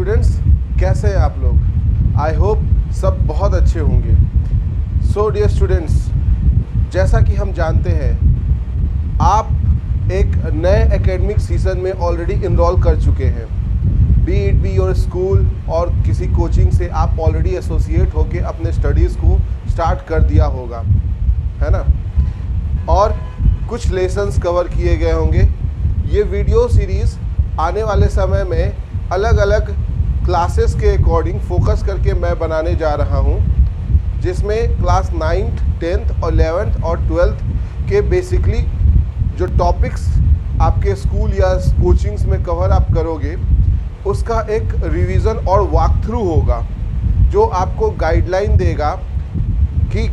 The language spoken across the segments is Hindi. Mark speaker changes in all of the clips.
Speaker 1: स्टूडेंट्स, कैसे हैं आप लोग? आई होप सब बहुत अच्छे होंगे। सो डियर स्टूडेंट्स, जैसा कि हम जानते हैं आप एक नए एकेडमिक सीज़न में ऑलरेडी इनरोल कर चुके हैं। B it be your school और किसी कोचिंग से आप ऑलरेडी एसोसिएट होके अपने स्टडीज़ को स्टार्ट कर दिया होगा, है ना? और कुछ लेसन्स कवर किए गए होंगे। ये वीडियो सीरीज़ आने वाले समय में अलग अलग क्लासेस के अकॉर्डिंग फोकस करके मैं बनाने जा रहा हूँ, जिसमें क्लास 9th, 10th और 11th और 12th के बेसिकली जो टॉपिक्स आपके स्कूल या कोचिंग्स में कवर आप करोगे, उसका एक रिवीजन और वॉक थ्रू होगा, जो आपको गाइडलाइन देगा कि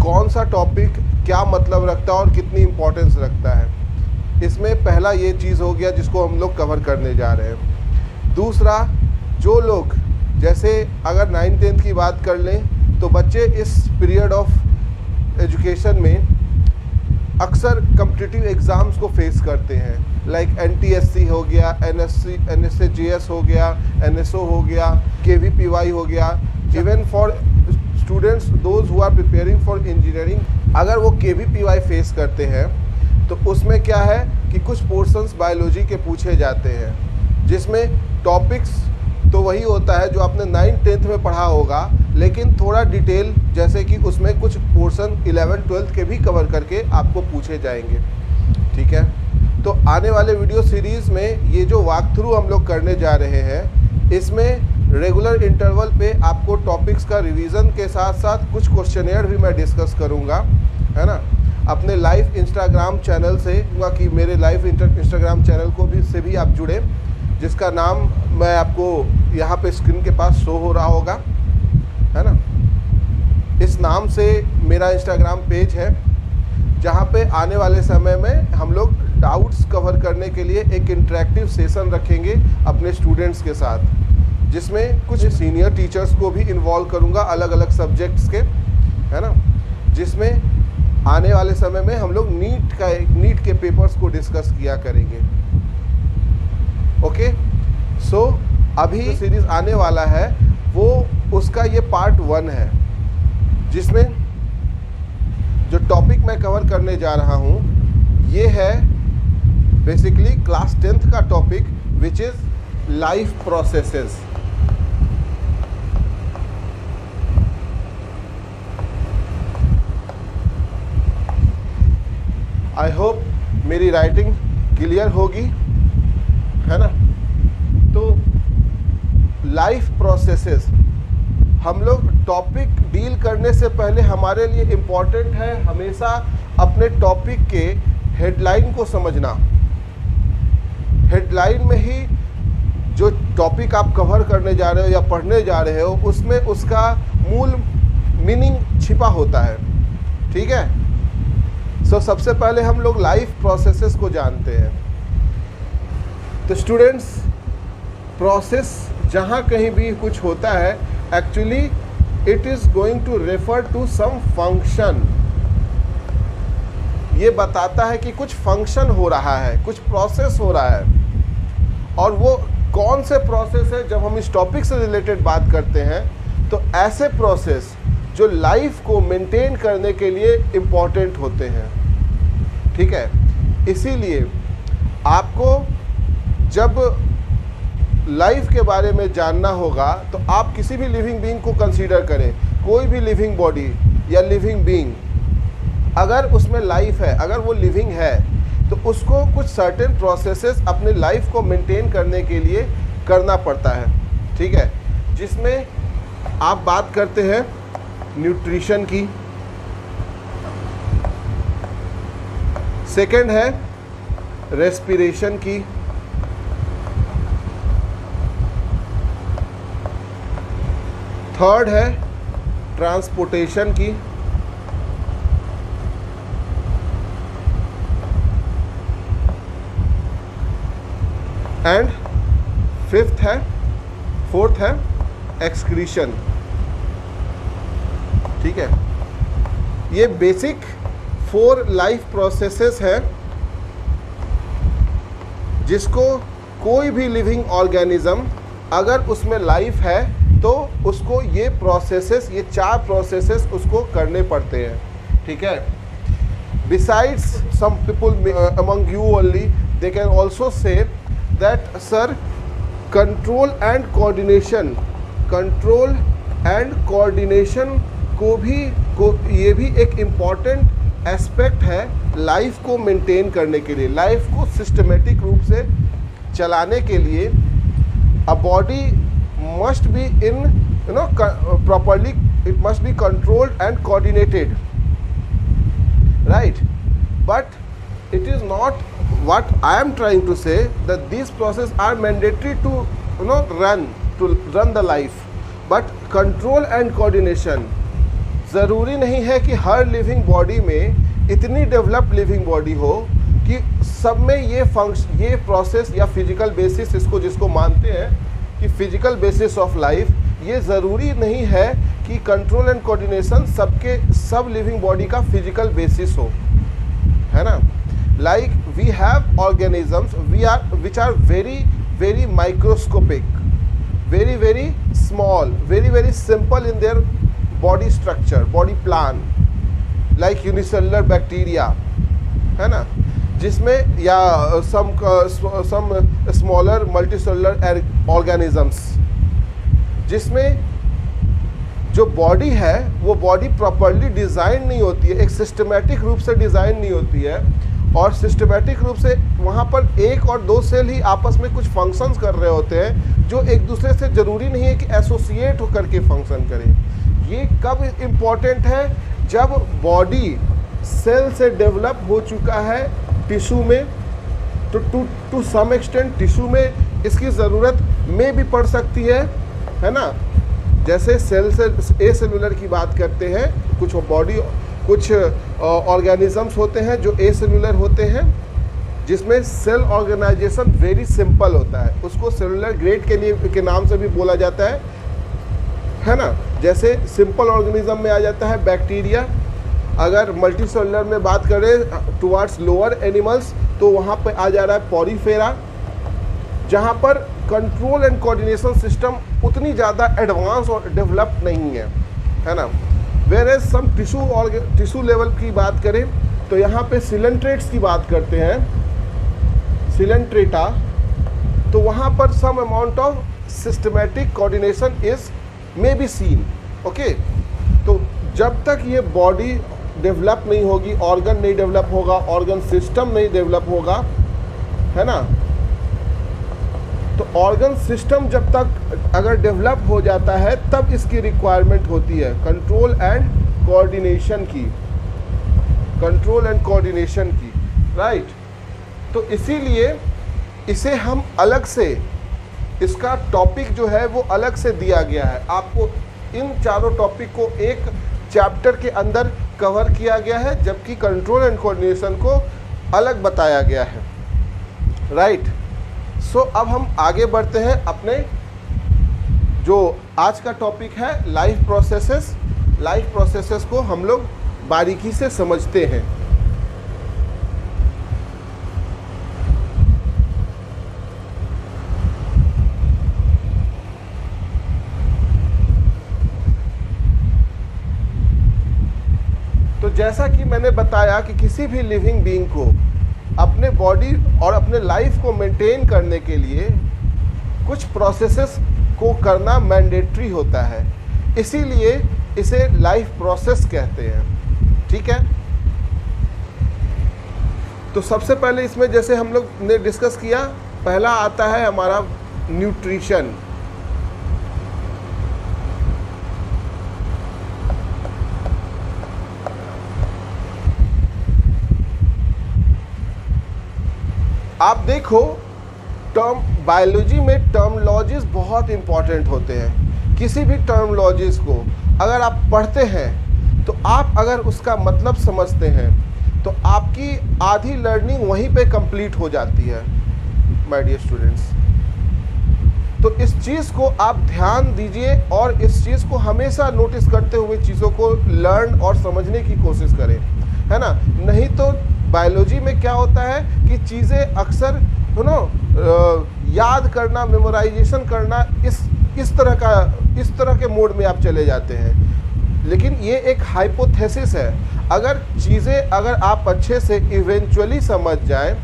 Speaker 1: कौन सा टॉपिक क्या मतलब रखता है और कितनी इम्पोर्टेंस रखता है। इसमें पहला ये चीज़ हो गया जिसको हम लोग कवर करने जा रहे हैं। दूसरा, जो लोग जैसे अगर 9th 10th की बात कर लें तो बच्चे इस पीरियड ऑफ एजुकेशन में अक्सर कॉम्पिटिटिव एग्ज़ाम्स को फेस करते हैं, लाइक NTSC हो गया, NSAJS हो गया, NSO हो गया, KVPY हो गया। Even for students those who are preparing for engineering, अगर वो KVPY फेस करते हैं तो उसमें क्या है कि कुछ पोर्शंस बायोलॉजी के पूछे जाते हैं, जिसमें टॉपिक्स तो वही होता है जो आपने 9th 10th में पढ़ा होगा, लेकिन थोड़ा डिटेल, जैसे कि उसमें कुछ पोर्शन 11th 12th के भी कवर करके आपको पूछे जाएंगे। ठीक है, तो आने वाले वीडियो सीरीज़ में ये जो वॉक थ्रू हम लोग करने जा रहे हैं, इसमें रेगुलर इंटरवल पे आपको टॉपिक्स का रिवीजन के साथ साथ कुछ क्वेश्चनेयर भी मैं डिस्कस करूँगा, है ना? अपने लाइव इंस्टाग्राम चैनल से हुआ कि मेरे लाइव इंस्टाग्राम चैनल को भी से भी आप जुड़े, जिसका नाम मैं आपको यहाँ पे स्क्रीन के पास शो हो रहा होगा, है ना? इस नाम से मेरा इंस्टाग्राम पेज है, जहाँ पे आने वाले समय में हम लोग डाउट्स कवर करने के लिए एक इंटरेक्टिव सेशन रखेंगे अपने स्टूडेंट्स के साथ, जिसमें कुछ सीनियर टीचर्स को भी इन्वॉल्व करूँगा अलग अलग सब्जेक्ट्स के, है ना? जिसमें आने वाले समय में हम लोग नीट के पेपर्स को डिस्कस किया करेंगे। ओके, सो अभी जो सीरीज़ आने वाला है वो उसका ये पार्ट 1 है, जिसमें जो टॉपिक मैं कवर करने जा रहा हूँ ये है बेसिकली क्लास 10th का topic, which is life processes. I hope मेरी राइटिंग क्लियर होगी, है ना? तो लाइफ प्रोसेसेस, हम लोग टॉपिक डील करने से पहले हमारे लिए इम्पॉर्टेंट है हमेशा अपने टॉपिक के हेडलाइन को समझना। हेडलाइन में ही जो टॉपिक आप कवर करने जा रहे हो या पढ़ने जा रहे हो, उसमें उसका मूल मीनिंग छिपा होता है। ठीक है, सो सबसे पहले हम लोग लाइफ प्रोसेसेस को जानते हैं। तो स्टूडेंट्स, प्रोसेस जहाँ कहीं भी कुछ होता है, actually it is going to refer to some function. ये बताता है कि कुछ फंक्शन हो रहा है, कुछ प्रोसेस हो रहा है। और वो कौन से प्रोसेस है? जब हम इस टॉपिक से रिलेटेड बात करते हैं तो ऐसे प्रोसेस जो लाइफ को मेंटेन करने के लिए इम्पॉर्टेंट होते हैं। ठीक है, इसीलिए आपको जब लाइफ के बारे में जानना होगा तो आप किसी भी लिविंग बीइंग को कंसीडर करें। कोई भी लिविंग बॉडी या लिविंग बीइंग, अगर उसमें लाइफ है, अगर वो लिविंग है, तो उसको कुछ सर्टेन प्रोसेसेस अपने लाइफ को मेंटेन करने के लिए करना पड़ता है। ठीक है, जिसमें आप बात करते हैं न्यूट्रिशन की, सेकंड है रेस्पिरेशन की, थर्ड है ट्रांसपोर्टेशन की, एंड फोर्थ है एक्सक्रीशन। ठीक है, ये बेसिक 4 लाइफ प्रोसेसेस है जिसको कोई भी लिविंग ऑर्गेनिज्म अगर उसमें लाइफ है तो उसको ये प्रोसेसेस, ये 4 प्रोसेसेस उसको करने पड़ते हैं, ठीक है। Besides some people among you only they can also say that sir control and coordination ये भी एक इम्पॉर्टेंट एस्पेक्ट है लाइफ को मेंटेन करने के लिए, लाइफ को सिस्टमेटिक रूप से चलाने के लिए। A body must be in properly, it must be controlled and coordinated, right? But it is not what I am trying to say, that these processes are mandatory to run the life, but control and coordination ज़रूरी नहीं है कि हर लिविंग बॉडी में इतनी डेवलप्ड लिविंग बॉडी हो कि सब में ये प्रोसेस या फिजिकल बेसिस, इसको जिसको मानते हैं कि फिजिकल बेसिस ऑफ लाइफ, ये ज़रूरी नहीं है कि कंट्रोल एंड कोऑर्डिनेशन सब लिविंग बॉडी का फिजिकल बेसिस हो, है ना। Like we have organisms which are very microscopic, very small, very simple in their body structure, body plan, like unicellular bacteria, है ना, जिसमें या सम स्मॉलर मल्टीसेलुलर ऑर्गेनिजम्स, जिसमें जो बॉडी है वो बॉडी प्रॉपरली डिज़ाइन नहीं होती है, एक सिस्टमेटिक रूप से डिज़ाइन नहीं होती है, और सिस्टमेटिक रूप से वहाँ पर 1 और 2 सेल ही आपस में कुछ फंक्शंस कर रहे होते हैं जो एक दूसरे से ज़रूरी नहीं है कि एसोसिएट होकर के फंक्शन करें। ये कब इम्पॉर्टेंट है? जब बॉडी सेल से डेवलप हो चुका है टिश्यू में, तो टू सम एक्सटेंट टिश्यू में इसकी ज़रूरत में भी पड़ सकती है ना। जैसे सेल से ए सेलुलर की बात करते हैं, कुछ ऑर्गेनिजम्स होते हैं जो ए सेलुलर होते हैं, जिसमें सेल ऑर्गेनाइजेशन वेरी सिंपल होता है, उसको सेलुलर ग्रेड के नाम से भी बोला जाता है ना। जैसे सिंपल ऑर्गेनिज्म में आ जाता है बैक्टीरिया। अगर मल्टी सेलुलर में बात करें टुवार्ड्स लोअर एनिमल्स, तो वहाँ पे आ जा रहा है पॉरीफेरा, जहाँ पर कंट्रोल एंड कोऑर्डिनेशन सिस्टम उतनी ज़्यादा एडवांस और डेवलप्ड नहीं है ना। वेयरएज सम टिश्यू लेवल की बात करें तो यहाँ पे सिलेंट्रेट्स की बात करते हैं, सिलेंट्रेटा, तो वहाँ पर some amount of systematic coordination may be seen, okay. तो जब तक ये बॉडी डेवलप नहीं होगी, ऑर्गन नहीं डेवलप होगा, ऑर्गन सिस्टम नहीं डेवलप होगा, है ना, तो ऑर्गन सिस्टम जब तक अगर डेवलप हो जाता है तब इसकी रिक्वायरमेंट होती है कंट्रोल एंड कोऑर्डिनेशन की, राइट। तो इसीलिए इसे हम अलग से, इसका टॉपिक जो है वो अलग से दिया गया है। आपको इन चारों टॉपिक को एक चैप्टर के अंदर कवर किया गया है, जबकि कंट्रोल एंड कोऑर्डिनेशन को अलग बताया गया है, राइट। सो अब हम आगे बढ़ते हैं अपने जो आज का टॉपिक है लाइफ प्रोसेसेस को हम लोग बारीकी से समझते हैं। तो जैसा कि मैंने बताया कि किसी भी लिविंग बीइंग को अपने बॉडी और अपने लाइफ को मेंटेन करने के लिए कुछ प्रोसेसेस को करना मैंडेटरी होता है, इसीलिए इसे लाइफ प्रोसेस कहते हैं, ठीक है। तो सबसे पहले इसमें जैसे हम लोग ने डिस्कस किया, पहला आता है हमारा न्यूट्रिशन। आप देखो बायोलॉजी में टर्मोलॉजीज बहुत इंपॉर्टेंट होते हैं। किसी भी टर्मोलॉजीज को अगर आप पढ़ते हैं तो आप अगर उसका मतलब समझते हैं तो आपकी आधी लर्निंग वहीं पे कंप्लीट हो जाती है, माय डियर स्टूडेंट्स। तो इस चीज़ को आप ध्यान दीजिए और इस चीज़ को हमेशा नोटिस करते हुए चीज़ों को लर्न और समझने की कोशिश करें, है ना। नहीं तो बायोलॉजी में क्या होता है कि चीज़ें अक्सर याद करना, मेमोराइजेशन करना, इस तरह के मोड में आप चले जाते हैं। लेकिन ये एक हाइपोथेसिस है। अगर आप अच्छे से इवेंचुअली समझ जाएं,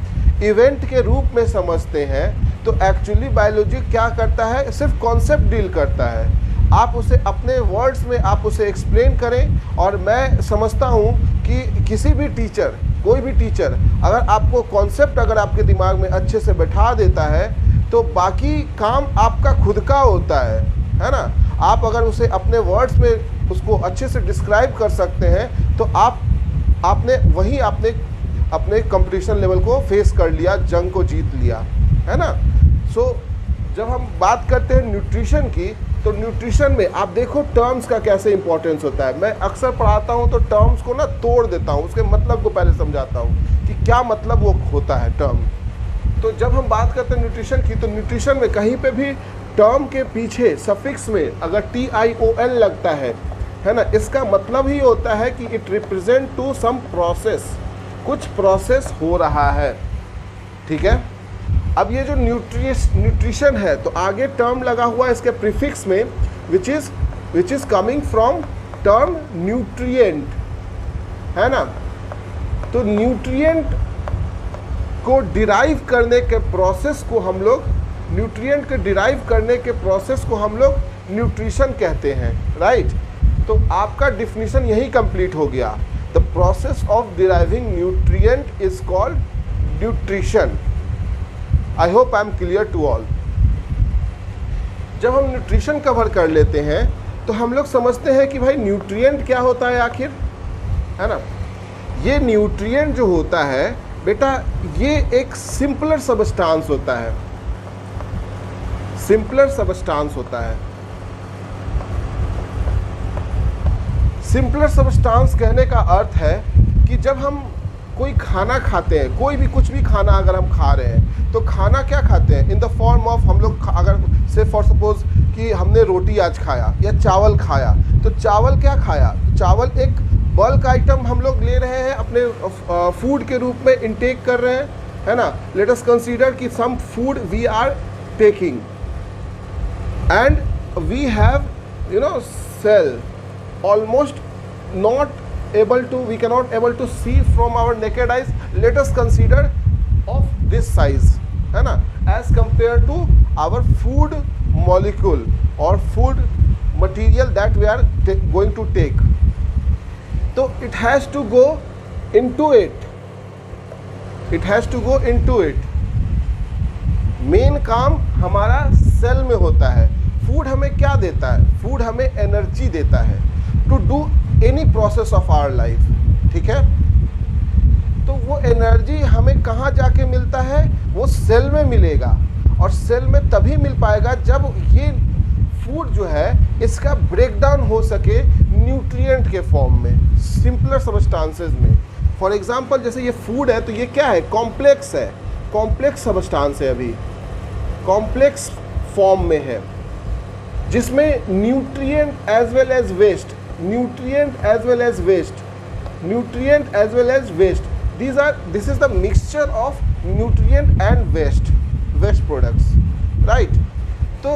Speaker 1: इवेंट के रूप में समझते हैं, तो एक्चुअली बायोलॉजी क्या करता है, सिर्फ कॉन्सेप्ट डील करता है। आप उसे अपने वर्ड्स में आप उसे एक्सप्लेन करें। और मैं समझता हूँ कि किसी भी टीचर, कोई भी टीचर अगर आपको कॉन्सेप्ट अगर आपके दिमाग में अच्छे से बैठा देता है, तो बाकी काम आपका खुद का होता है ना। आप अगर उसे अपने वर्ड्स में उसको अच्छे से डिस्क्राइब कर सकते हैं, तो आपने अपने कंपटीशन लेवल को फेस कर लिया, जंग को जीत लिया, है ना। सो जब हम बात करते हैं न्यूट्रिशन की, तो न्यूट्रिशन में आप देखो टर्म्स का कैसे इंपॉर्टेंस होता है। मैं अक्सर पढ़ाता हूँ तो टर्म्स को ना तोड़ देता हूँ, उसके मतलब को पहले समझाता हूँ कि क्या मतलब वो होता है टर्म। तो जब हम बात करते हैं न्यूट्रिशन की, तो न्यूट्रिशन में कहीं पे भी टर्म के पीछे सफिक्स में अगर TION लगता है ना, इसका मतलब ही होता है कि it represent to some process, कुछ प्रोसेस हो रहा है, ठीक है। अब ये जो न्यूट्रिशन है, तो आगे टर्म लगा हुआ है इसके प्रीफिक्स में, which is coming from term nutrient, है ना। तो न्यूट्रिएंट को डिराइव करने के प्रोसेस को हम लोग न्यूट्रिशन कहते हैं, राइट। तो आपका डिफिनीशन यही कंप्लीट हो गया। The process of deriving nutrient is called nutrition. I hope I am clear to all. जब हम न्यूट्रिशन कवर कर लेते हैं, तो हम लोग समझते हैं कि भाई न्यूट्रिएंट क्या होता है आखिर, है ना। ये न्यूट्रिएंट जो होता है बेटा, ये एक सिंपलर सबस्टांस होता है। सिंपलर सबस्टांस कहने का अर्थ है कि जब हम कोई खाना खाते हैं, कोई भी कुछ भी खाना अगर हम खा रहे हैं, तो खाना क्या खाते हैं, इन द फॉर्म ऑफ, हम लोग अगर से फॉर सपोज कि हमने रोटी आज खाया या चावल खाया, तो चावल क्या खाया, चावल एक बल्क आइटम हम लोग ले रहे हैं, अपने फूड के रूप में इनटेक कर रहे हैं, है ना। लेट अस कंसीडर कि some food we are taking and we have sell almost we cannot able to see from our naked eyes. Let us consider of this size, है ना, as compared to our food molecule or food material that we are going to take. So it has to go into it. Main काम हमारा सेल में होता है। फूड हमें क्या देता है, फूड हमें एनर्जी देता है to do any process of our life, ठीक है। तो वो एनर्जी हमें कहाँ जाके मिलता है, वो सेल में मिलेगा। और सेल में तभी मिल पाएगा जब ये फूड जो है इसका ब्रेकडाउन हो सके न्यूट्रिएंट के फॉर्म में, सिंपलर सबस्टांसेस में। फॉर एग्जांपल जैसे ये फूड है, तो ये क्या है, कॉम्प्लेक्स है, कॉम्प्लेक्स सबस्टांस है, अभी कॉम्प्लेक्स फॉर्म में है, जिसमें nutrient as well as waste, this is the mixture of nutrient and waste products, right। तो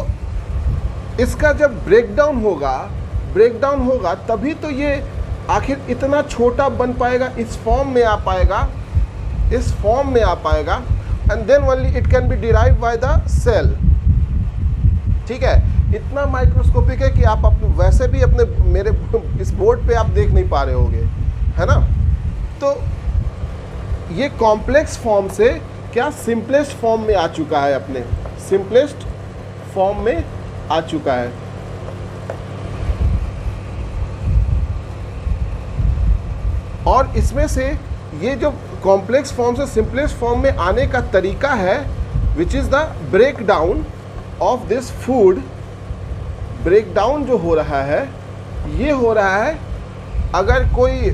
Speaker 1: इसका जब ब्रेकडाउन होगा तभी तो ये आखिर इतना छोटा बन पाएगा, इस फॉर्म में आ पाएगा, and then only it can be derived by the cell, ठीक है। इतना माइक्रोस्कोपिक है कि आप वैसे भी अपने मेरे इस बोर्ड पे आप देख नहीं पा रहे होगे, है ना। तो ये कॉम्प्लेक्स फॉर्म से क्या सिंपलेस्ट फॉर्म में आ चुका है, अपने सिंपलेस्ट फॉर्म में आ चुका है। और इसमें से ये जो कॉम्प्लेक्स फॉर्म से सिंपलेस्ट फॉर्म में आने का तरीका है, which is the breakdown of this food. Breakdown जो हो रहा है, ये हो रहा है अगर कोई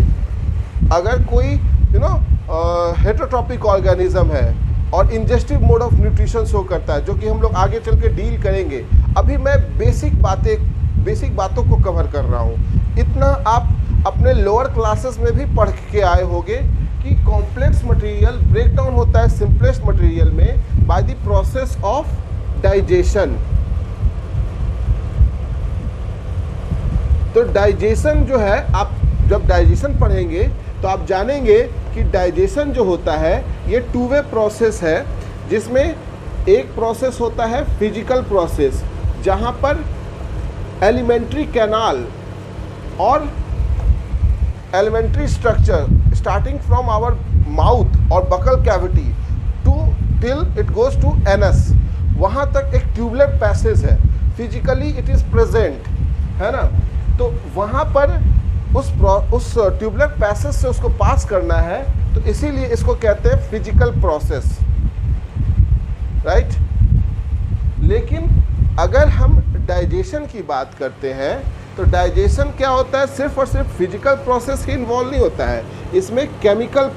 Speaker 1: हेटेरोट्रॉपिक ऑर्गेनिज्म है और ingestive mode of nutrition show करता है, जो कि हम लोग आगे चल के डील करेंगे। अभी मैं बेसिक बातों को कवर कर रहा हूँ। इतना आप अपने लोअर क्लासेस में भी पढ़ के आए होंगे कि कॉम्प्लेक्स मटेरियल ब्रेकडाउन होता है सिंपलेस्ट मटेरियल में by the process of digestion. तो डाइजेशन जो है, आप जब डाइजेशन पढ़ेंगे तो आप जानेंगे कि डाइजेशन जो होता है ये टू वे प्रोसेस है, जिसमें एक प्रोसेस होता है फिजिकल प्रोसेस, जहाँ पर एलिमेंट्री कैनाल और elementary structure starting from our mouth और buccal cavity to till it goes to anus, वहाँ तक एक ट्यूबुलर पैसेज है, फिजिकली इट इज़ प्रेजेंट, है ना। तो वहाँ पर उस ट्यूबुलर पैसेज से उसको पास करना है, तो इसीलिए इसको कहते हैं फिजिकल प्रोसेस, राइट। लेकिन अगर हम डाइजेशन की बात करते हैं तो डाइजेशन क्या होता है, सिर्फ और सिर्फ फिजिकल प्रोसेस ही इन्वॉल्व नहीं होता है, इसमें केमिकल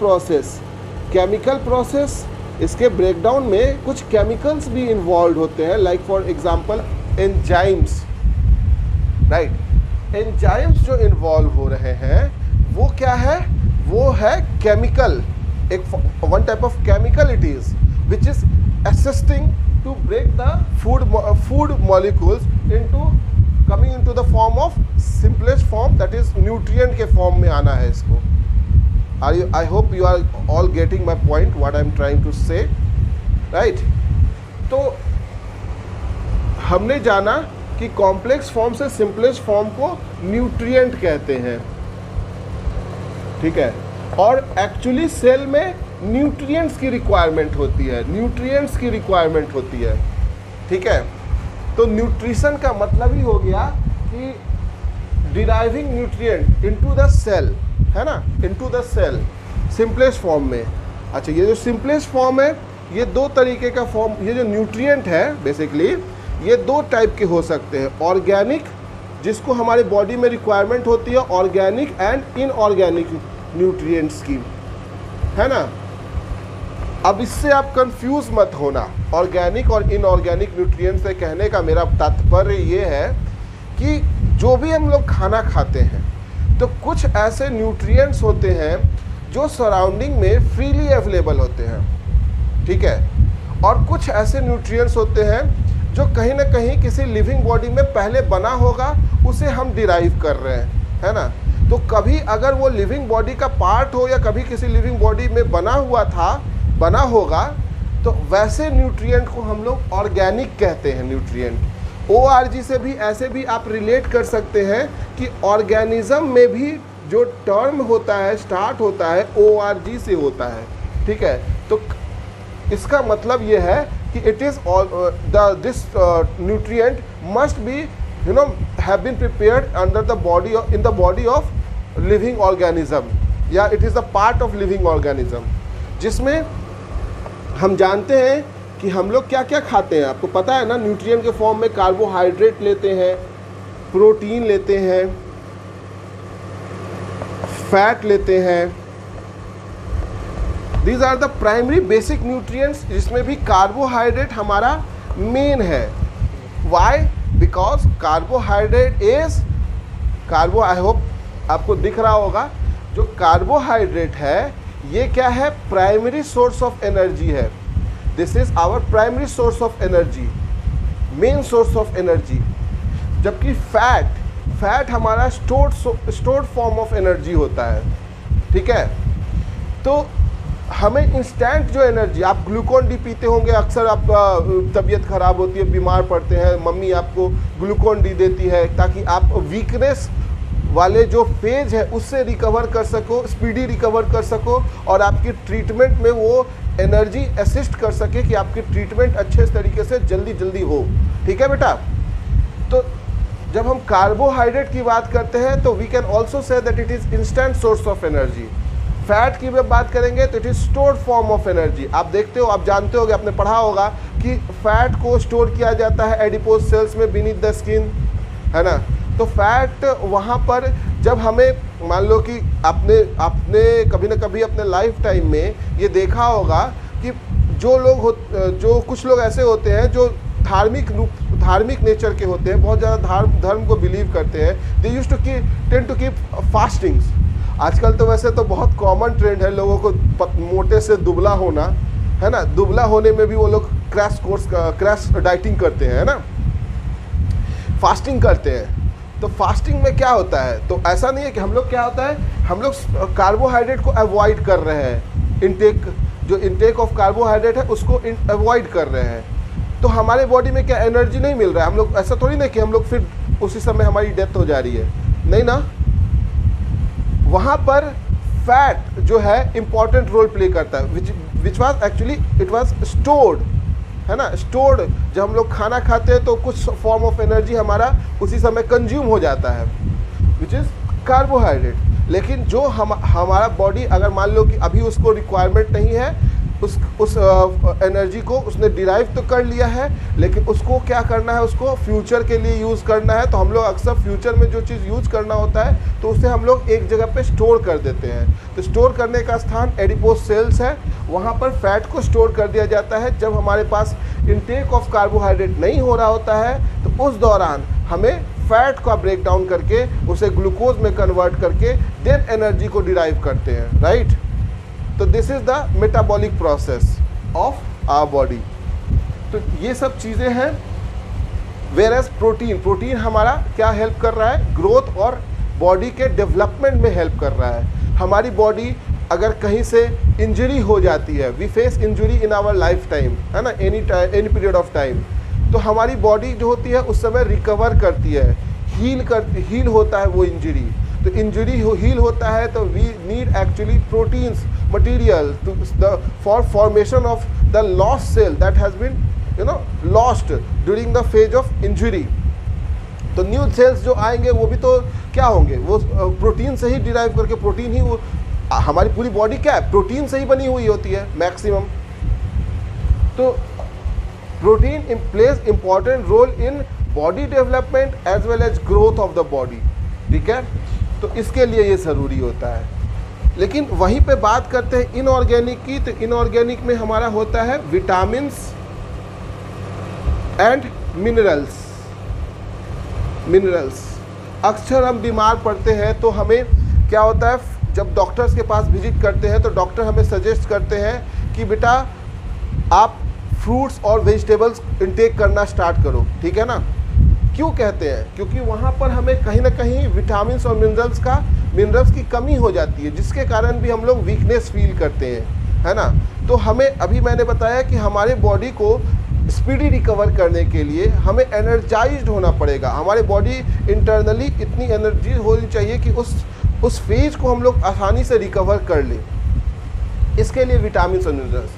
Speaker 1: प्रोसेस इसके ब्रेकडाउन में कुछ केमिकल्स भी इन्वॉल्व होते हैं, like for example enzymes, right. Enzymes जो इन्वॉल्व हो रहे हैं वो क्या है, वो है केमिकल, एक one type of chemical it is which is assisting to break the food molecules into coming into the form of simplest form, that is nutrient के फॉर्म में आना है इसको। I hope you are all getting my point what I am trying to say, right. तो हमने जाना कि कॉम्प्लेक्स फॉर्म से सिंपलेस्ट फॉर्म को न्यूट्रिएंट कहते हैं, ठीक है। और एक्चुअली सेल में न्यूट्रिएंट्स की रिक्वायरमेंट होती है, ठीक है। तो न्यूट्रिशन का मतलब ही हो गया कि deriving nutrient into the cell, है ना, into the cell simplest form में। अच्छा, ये जो सिंपलेस्ट फॉर्म है, ये दो तरीके का फॉर्म, ये जो न्यूट्रिएंट है बेसिकली ये दो टाइप के हो सकते हैं, ऑर्गेनिक जिसको हमारे बॉडी में रिक्वायरमेंट होती है, ऑर्गेनिक एंड इनऑर्गेनिक न्यूट्रिएंट्स की, है ना। अब इससे आप कंफ्यूज मत होना, ऑर्गेनिक और इनऑर्गेनिक न्यूट्रिएंट्स से कहने का मेरा तात्पर्य ये है कि जो भी हम लोग खाना खाते हैं तो कुछ ऐसे न्यूट्रिएंट्स होते हैं जो सराउंडिंग में फ्रीली अवेलेबल होते हैं, ठीक है, और कुछ ऐसे न्यूट्रिएंट्स होते हैं जो कहीं ना कहीं किसी लिविंग बॉडी में पहले बना होगा, उसे हम डिराइव कर रहे हैं, है ना। तो कभी अगर वो लिविंग बॉडी का पार्ट हो या कभी किसी लिविंग बॉडी में बना होगा, तो वैसे न्यूट्रिएंट को हम लोग ऑर्गेनिक कहते हैं न्यूट्रिएंट। ORG से भी ऐसे भी आप रिलेट कर सकते हैं कि ऑर्गेनिज्म में भी जो टर्म होता है, स्टार्ट होता है, ORG से होता है, ठीक है। तो इसका मतलब ये है कि it is all this nutrient must be have been prepared under the body in the body of living organism, या it is a part of living organism, जिसमें हम जानते हैं कि हम लोग क्या क्या खाते हैं। आपको पता है ना, न्यूट्रिएंट के फॉर्म में कार्बोहाइड्रेट लेते हैं, प्रोटीन लेते हैं, फैट लेते हैं, These are the primary basic nutrients, जिसमें भी कार्बोहाइड्रेट हमारा मेन है। Why? Because carbohydrate is I hope आपको दिख रहा होगा, जो कार्बोहाइड्रेट है ये क्या है, प्राइमरी सोर्स ऑफ एनर्जी है। This is our primary source of energy, main source of energy. जबकि फैट हमारा स्टोर्ड फॉर्म ऑफ एनर्जी होता है, ठीक है। तो हमें इंस्टेंट जो एनर्जी, आप ग्लूकोन डी पीते होंगे अक्सर, आप तबीयत ख़राब होती है, बीमार पड़ते हैं, मम्मी आपको ग्लूकोन डी देती है ताकि आप वीकनेस वाले जो फेज है उससे रिकवर कर सको, स्पीडी रिकवर कर सको, और आपकी ट्रीटमेंट में वो एनर्जी असिस्ट कर सके कि आपकी ट्रीटमेंट अच्छे तरीके से जल्दी हो, ठीक है बेटा। तो जब हम कार्बोहाइड्रेट की बात करते हैं तो we can also say that it is instant source of energy. Fat की जब बात करेंगे तो it is stored form of energy. आप देखते हो, आप जानते होगे, आपने पढ़ा होगा कि फैट को स्टोर किया जाता है एडिपोज सेल्स में बीनीथ द स्किन, है ना। तो फैट वहाँ पर जब हमें मान लो कि आपने कभी ना कभी अपने लाइफ टाइम में ये देखा होगा कि जो कुछ लोग ऐसे होते हैं जो धार्मिक नेचर के होते हैं, बहुत ज़्यादा धर्म को बिलीव करते हैं, they used to tend to keep fastings. आजकल तो वैसे तो बहुत कॉमन ट्रेंड है लोगों को मोटे से दुबला होना, है ना, दुबला होने में भी वो लोग क्रैश डाइटिंग करते हैं, है ना, फास्टिंग करते हैं। तो फास्टिंग में क्या होता है, तो ऐसा नहीं है कि हम लोग, क्या होता है, हम लोग कार्बोहाइड्रेट को अवॉइड कर रहे हैं, इंटेक ऑफ कार्बोहाइड्रेट है उसको अवॉइड कर रहे हैं, तो हमारे बॉडी में क्या एनर्जी नहीं मिल रहा है। हम लोग ऐसा थोड़ी ना कि हम लोग फिर उसी समय हमारी डेथ हो जा रही है, नहीं ना। वहाँ पर फैट जो है इम्पॉर्टेंट रोल प्ले करता है, which was actually it was stored, है ना, स्टोर्ड। जब हम लोग खाना खाते हैं तो कुछ फॉर्म ऑफ एनर्जी हमारा उसी समय कंज्यूम हो जाता है, विच इज़ कार्बोहाइड्रेट। लेकिन जो हमारा बॉडी अगर मान लो कि अभी उसको रिक्वायरमेंट नहीं है, उस एनर्जी को उसने डिराइव तो कर लिया है, लेकिन उसको क्या करना है, उसको फ्यूचर के लिए यूज़ करना है। तो हम लोग अक्सर फ्यूचर में जो चीज़ यूज़ करना होता है तो उसे हम लोग एक जगह पे स्टोर कर देते हैं। तो स्टोर करने का स्थान एडिपोज सेल्स है, वहाँ पर फैट को स्टोर कर दिया जाता है। जब हमारे पास इनटेक ऑफ कार्बोहाइड्रेट नहीं हो रहा होता है तो उस दौरान हमें फैट का ब्रेक डाउन करके उसे ग्लूकोज में कन्वर्ट करके देन एनर्जी को डिराइव करते हैं, राइट। तो this is the metabolic process of our body. तो ये सब चीज़ें हैं। वेयर एज प्रोटीन हमारा क्या हेल्प कर रहा है, ग्रोथ और बॉडी के डेवलपमेंट में हेल्प कर रहा है। हमारी बॉडी अगर कहीं से इंजरी हो जाती है, we face injury in our life time, है ना, एनी पीरियड ऑफ टाइम, तो हमारी बॉडी जो होती है उस समय रिकवर करती है, हील होता है वो इंजरी। तो इंजरी हील होता है तो we need actually proteins material for formation of the lost cell that has been lost during the phase of injury. तो न्यू सेल्स जो आएंगे वो भी तो क्या होंगे, वो प्रोटीन से ही डिराइव करके, प्रोटीन ही वो, हमारी पूरी बॉडी क्या है, प्रोटीन से ही बनी हुई होती है मैक्सिमम। तो protein plays important role in body development as well as growth of the body, ठीक है। तो इसके लिए ये ज़रूरी होता है। लेकिन वहीं पे बात करते हैं इनऑर्गेनिक की, तो इनऑर्गेनिक में हमारा होता है विटामिन्स एंड मिनरल्स। अक्सर हम बीमार पड़ते हैं तो हमें क्या होता है, जब डॉक्टर्स के पास विजिट करते हैं तो डॉक्टर हमें सजेस्ट करते हैं कि बेटा आप फ्रूट्स और वेजिटेबल्स इंटेक करना स्टार्ट करो, ठीक है ना। क्यों कहते हैं, क्योंकि वहाँ पर हमें कहीं ना कहीं विटामिन्स और मिनरल्स की कमी हो जाती है, जिसके कारण भी हम लोग वीकनेस फील करते हैं, है ना। तो हमें अभी मैंने बताया कि हमारे बॉडी को स्पीडी रिकवर करने के लिए हमें एनर्जाइज्ड होना पड़ेगा। हमारे बॉडी इंटरनली इतनी एनर्जी होनी चाहिए कि उस फेज को हम लोग आसानी से रिकवर कर लें। इसके लिए विटामिन और मिनरल्स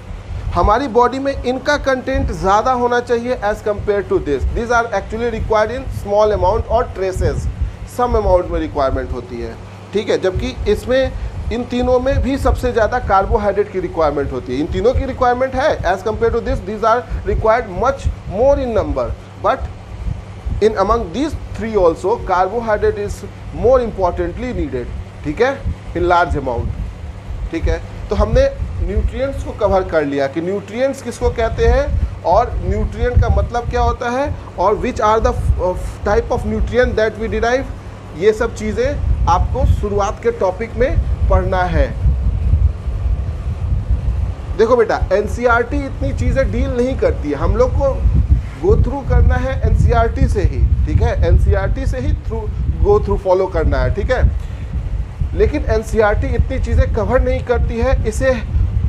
Speaker 1: हमारी बॉडी में इनका कंटेंट ज़्यादा होना चाहिए as compare to this are actually required in small amount और ट्रेसेस सम अमाउंट में रिक्वायरमेंट होती है, ठीक है। जबकि इसमें इन तीनों में भी सबसे ज़्यादा कार्बोहाइड्रेट की रिक्वायरमेंट होती है। इन तीनों की रिक्वायरमेंट है as compare to this are required much more in number, but in among these three also carbohydrate is more importantly needed, ठीक है, इन लार्ज अमाउंट, ठीक है। तो हमने न्यूट्रिएंट्स को कवर कर लिया कि न्यूट्रिएंट्स किसको कहते हैं और न्यूट्रिएंट का मतलब क्या होता है और which are the type of nutrient that we derive. ये सब चीज़ें आपको शुरुआत के टॉपिक में पढ़ना है। देखो बेटा, एनसीईआरटी इतनी चीज़ें डील नहीं करती है, हम लोग को गो थ्रू करना है एनसीईआरटी से ही, ठीक है, एनसीईआरटी से ही गो थ्रू फॉलो करना है, ठीक है। लेकिन एनसीईआरटी इतनी चीज़ें कवर नहीं करती है, इसे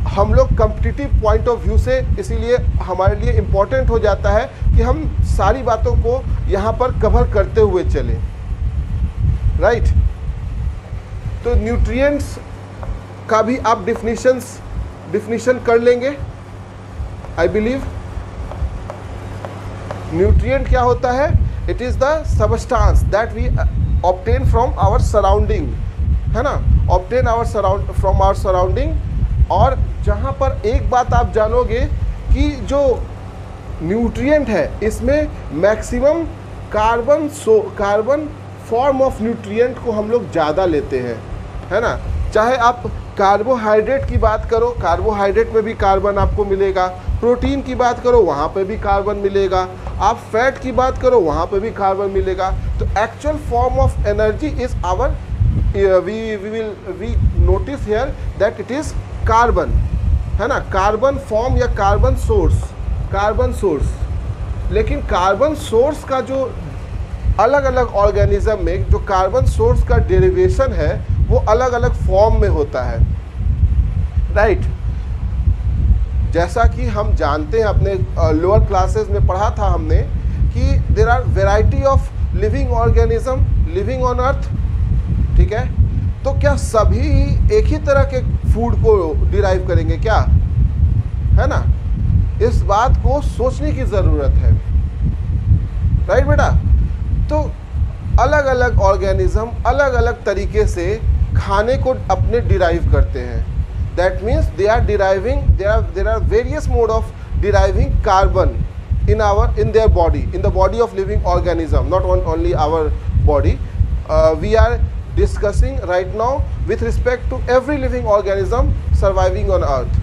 Speaker 1: हम लोग कॉम्पिटिटिव पॉइंट ऑफ व्यू से इसीलिए हमारे लिए इम्पॉर्टेंट हो जाता है कि हम सारी बातों को यहाँ पर कवर करते हुए चलें, राइट। तो न्यूट्रिएंट्स का भी आप डिफिनीशन कर लेंगे, आई बिलीव। न्यूट्रिएंट क्या होता है, it is the substance that we obtain from our surrounding, है ना, ऑब्टेन फ्रॉम आवर सराउंडिंग। और जहाँ पर एक बात आप जानोगे कि जो न्यूट्रिएंट है इसमें maximum carbon form of nutrient को हम लोग ज़्यादा लेते हैं, है ना। चाहे आप कार्बोहाइड्रेट की बात करो, कार्बोहाइड्रेट में भी कार्बन आपको मिलेगा, प्रोटीन की बात करो वहाँ पे भी कार्बन मिलेगा, आप फैट की बात करो वहाँ पे भी कार्बन मिलेगा। तो actual form of energy is our we notice here that it is carbon, है ना, कार्बन फॉर्म या कार्बन सोर्स। लेकिन कार्बन सोर्स का जो अलग अलग ऑर्गेनिज्म में जो कार्बन सोर्स का डेरिवेशन है वो अलग अलग फॉर्म में होता है, राइट। जैसा कि हम जानते हैं, अपने लोअर क्लासेस में पढ़ा था हमने कि there are variety of living organism living on earth, ठीक है। तो क्या सभी एक ही तरह के फूड को डिराइव करेंगे क्या, है ना? इस बात को सोचने की ज़रूरत है, राइट बेटा। तो अलग अलग ऑर्गेनिज्म अलग अलग तरीके से खाने को अपने डिराइव करते हैं। That means they are deriving, there are various mode of deriving carbon in their body, in the body of living organism, not only our body. We are discussing right now with respect to every living organism surviving on earth,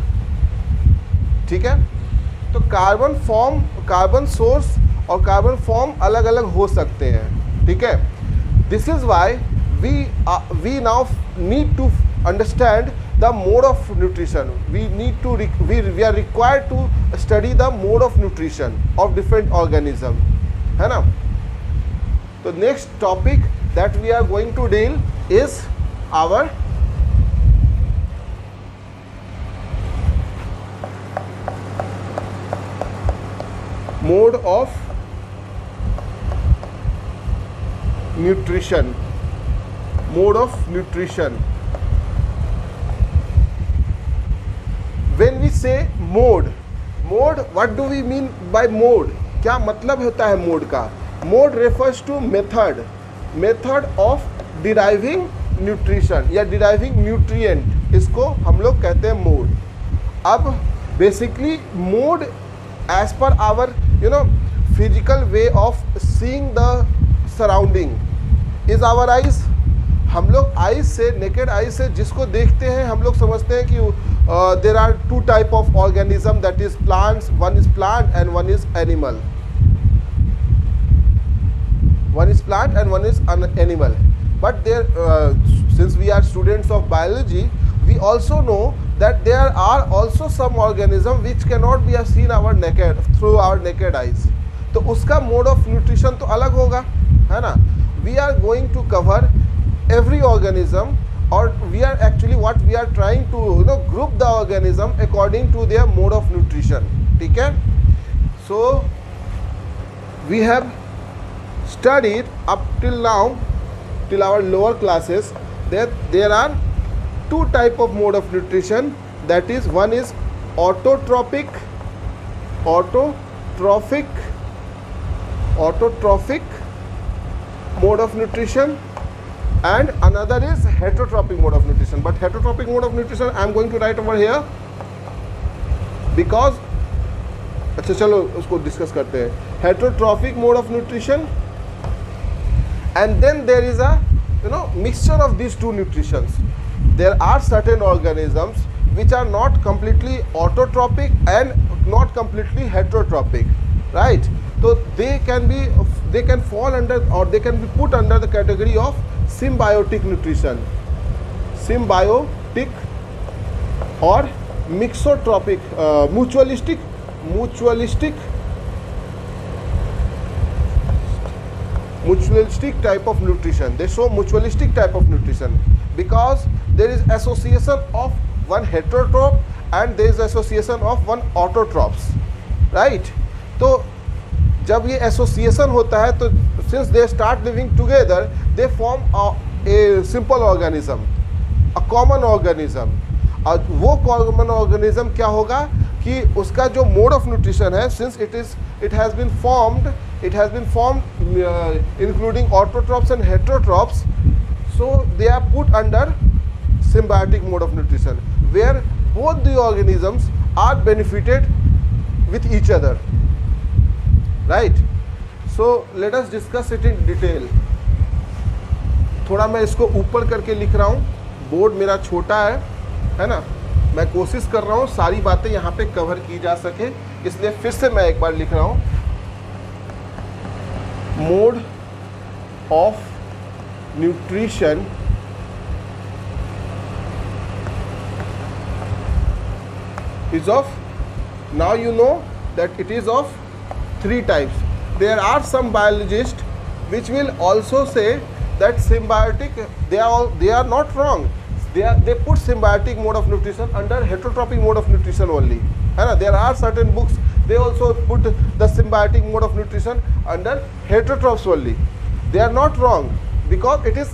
Speaker 1: ठीक है। तो कार्बन सोर्स और कार्बन फॉर्म अलग अलग हो सकते हैं, ठीक है। This is why we now need to understand the mode of nutrition. We are required to study the mode of nutrition of different organism, है ना। तो next topic that we are going to deal is our mode of nutrition. When we say mode, what do we mean by mode? क्या मतलब होता है मोड का? Mode refers to method of deriving nutrition या deriving nutrient, इसको हम लोग कहते हैं मोड। अब basically mode as per our physical way of seeing the surrounding is our eyes. हम लोग आइज से, नेकेड आइज से जिसको देखते हैं हम लोग समझते हैं कि there are two type of organism, that is plants, one is plant and one is animal, animal. But there, since we are students of biology, we also know that there are also some organism which can not be seen through our naked eyes. तो उसका मोड ऑफ न्यूट्रिशन तो अलग होगा, है ना। We are going to cover every organism, or we are actually what we are trying to group the organism according to their mode of nutrition, ठीक है। So we have studied up till now, till our lower classes, that there are two type of mode of nutrition. That is, one is autotrophic mode of nutrition, and another is heterotrophic mode of nutrition. But heterotrophic mode of nutrition I am going to write over here because, अच्छा चलो उसको डिस्कस करते हैं। heterotrophic mode of nutrition, and then there is a mixture of these two nutritions. There are certain organisms which are not completely autotrophic and not completely heterotrophic, right? So they can fall under, or they can be put under the category of symbiotic nutrition, or mixotropic, mutualistic type of nutrition. They show mutualistic type of nutrition because there is association of one heterotroph and there is association of one autotrophs, right? तो जब ये एसोसिएशन होता है तो since they start living together they form a simple organism, a common organism. और वो कॉमन ऑर्गेनिज्म क्या होगा कि उसका जो मोड ऑफ न्यूट्रिशन है, since it has been formed including autotrophs and heterotrophs, so they are put under symbiotic mode of nutrition where both the organisms are benefited with each other, right? So let us discuss it in detail. थोड़ा मैं इसको ऊपर करके लिख रहा हूँ, बोर्ड मेरा छोटा है ना। मैं कोशिश कर रहा हूँ सारी बातें यहाँ पे कवर की जा सके, इसलिए फिर से मैं एक बार लिख रहा हूँ। Mode of nutrition is of, now you know that it is of 3 types. There are some biologists which will also say that symbiotic, they are not wrong. They put symbiotic mode of nutrition under heterotrophic mode of nutrition only, है ना. There are certain books they also put the symbiotic mode of nutrition under heterotrophs only. They are not wrong, because it is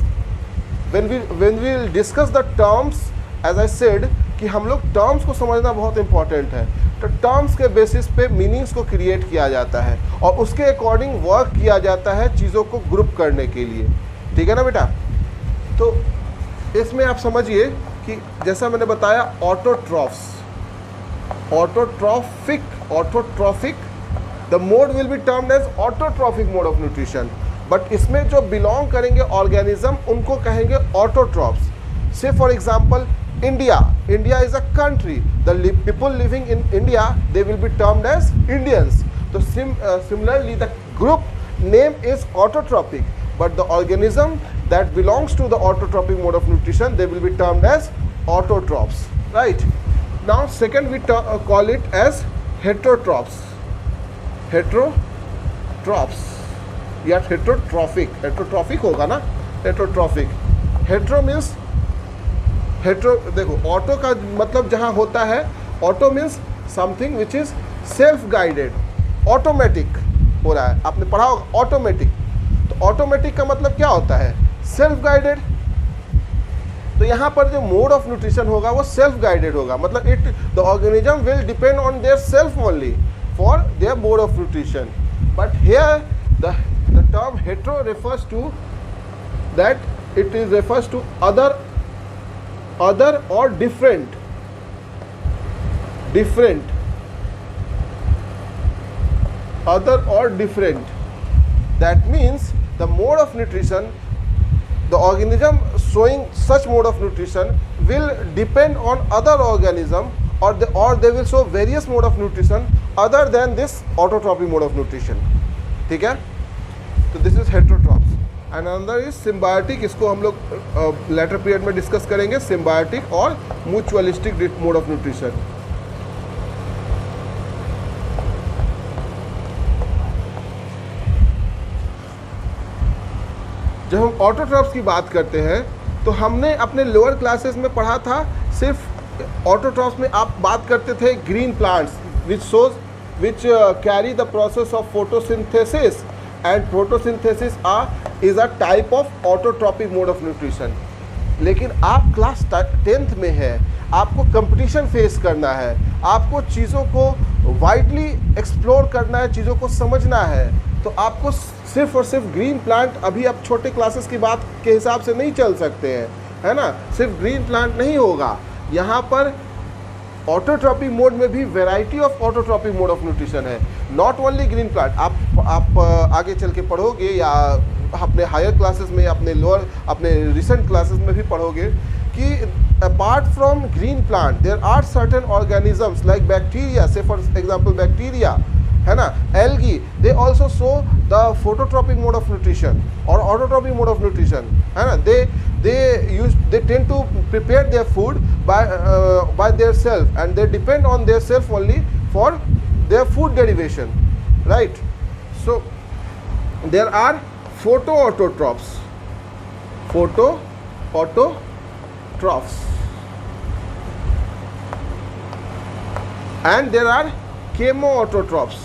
Speaker 1: when we will discuss the terms, as I said कि हम लोग टर्म्स को समझना बहुत इंपॉर्टेंट है. तो टर्म्स के बेसिस पे मीनिंग्स को क्रिएट किया जाता है और उसके अकॉर्डिंग वर्क किया जाता है चीज़ों को ग्रुप करने के लिए. ठीक है ना बेटा. तो इसमें आप समझिए कि जैसा मैंने बताया autotrophs, autotrophic the mode will be termed as autotrophic mode of nutrition. But इसमें जो बिलोंग करेंगे ऑर्गेनिज्म उनको कहेंगे autotrophs. Say for example India is a country. The people living in India, they will be termed as Indians. So similarly, the group name is autotrophic, but the organism that belongs to the autotrophic mode of nutrition, they will be termed as autotrophs. Right? Now, second we call it as heterotrophs. Heterotrophs. Yeah, heterotrophic. Heterotrophic होगा ना? Heterotrophic. Hetero means देखो ऑटो का मतलब जहाँ होता है, auto means something which is self guided, automatic हो रहा है. आपने पढ़ा होगा ऑटोमेटिक. तो ऑटोमेटिक का मतलब क्या होता है? Self guided. तो यहाँ पर जो मोड ऑफ न्यूट्रिशन होगा वो सेल्फ गाइडेड होगा. मतलब it the organism will depend on their self only for their mode of nutrition. But here the term hetero refers to that it is refers to other or different. Other or different. That means the mode of nutrition, the organism showing such mode of nutrition will depend on other organism, or they will show various mode of nutrition other than this autotrophic mode of nutrition. ठीक है. तो this is heterotrophs. And another is symbiotic. इसको हम लोग लेटर पीरियड में डिस्कस करेंगे, सिम्बायोटिक और म्यूचुअलिस्टिक मोड ऑफ न्यूट्रिशन. जब हम ऑटोट्रॉफ्स की बात करते हैं तो हमने अपने लोअर क्लासेस में पढ़ा था, सिर्फ ऑटोट्रॉफ्स में आप बात करते थे green plants which carry the process of photosynthesis, and photosynthesis is a type of autotrophic mode of nutrition. लेकिन आप क्लास 10th में है, आपको कंपटीशन फेस करना है, आपको चीज़ों को वाइडली एक्सप्लोर करना है, चीज़ों को समझना है. तो आपको सिर्फ और सिर्फ ग्रीन प्लांट, अभी आप छोटे क्लासेस की बात के हिसाब से नहीं चल सकते हैं, है ना. सिर्फ ग्रीन प्लांट नहीं होगा. यहाँ पर ऑटोट्रॉपिक मोड में भी variety of autotrophic mode of nutrition है. Not only green plant. आप आगे चल के पढ़ोगे या अपने हायर क्लासेस में, अपने रिसेंट क्लासेस में भी पढ़ोगे कि apart from green plant there are certain organisms like bacteria, say for example bacteria, है ना, algae, they also show the phototropic mode of nutrition और ऑटोट्रॉपिक मोड ऑफ न्यूट्रिशन, है ना. they tend to prepare their food by their self, and they depend on their self only for their food derivation, right. So there are photoautotrophs, and there are chemoautotrophs.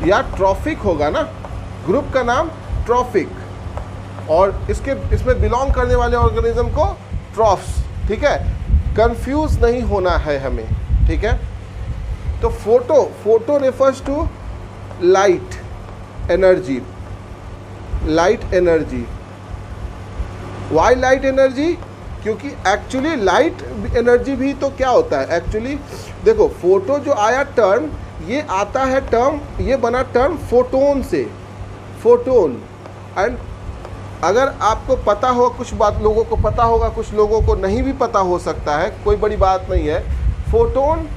Speaker 1: या ट्रॉफिक होगा ना, ग्रुप का नाम ट्रॉफिक, और इसमें बिलोंग करने वाले ऑर्गेनिज्म को ट्रॉफ्स. ठीक है, कंफ्यूज नहीं होना है हमें. ठीक है. तो photo refers to light energy. Why light energy? क्योंकि एक्चुअली लाइट एनर्जी भी तो क्या होता है एक्चुअली. देखो, फोटो जो आया टर्म, ये आता है टर्म, ये बना टर्म फोटोन से, फोटोन. एंड अगर आपको पता हो, कुछ बात लोगों को पता होगा, कुछ लोगों को नहीं भी पता हो सकता है, कोई बड़ी बात नहीं है. फोटोन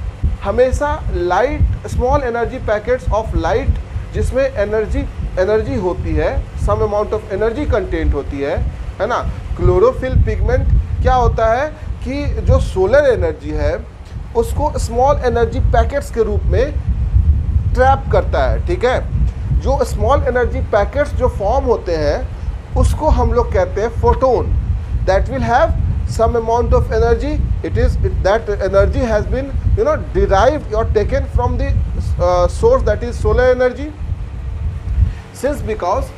Speaker 1: हमेशा light, small energy packets of light जिसमें एनर्जी एनर्जी होती है, some amount of energy content होती है ना। क्लोरोफिल पिगमेंट क्या होता है कि जो सोलर एनर्जी है उसको स्मॉल एनर्जी पैकेट्स के रूप में ट्रैप करता है, ठीक है। जो स्मॉल एनर्जी पैकेट्स जो फॉर्म होते हैं उसको हम लोग कहते हैं photon, that will have some amount of energy. That energy has been derived or taken from the source, that is solar energy. Since because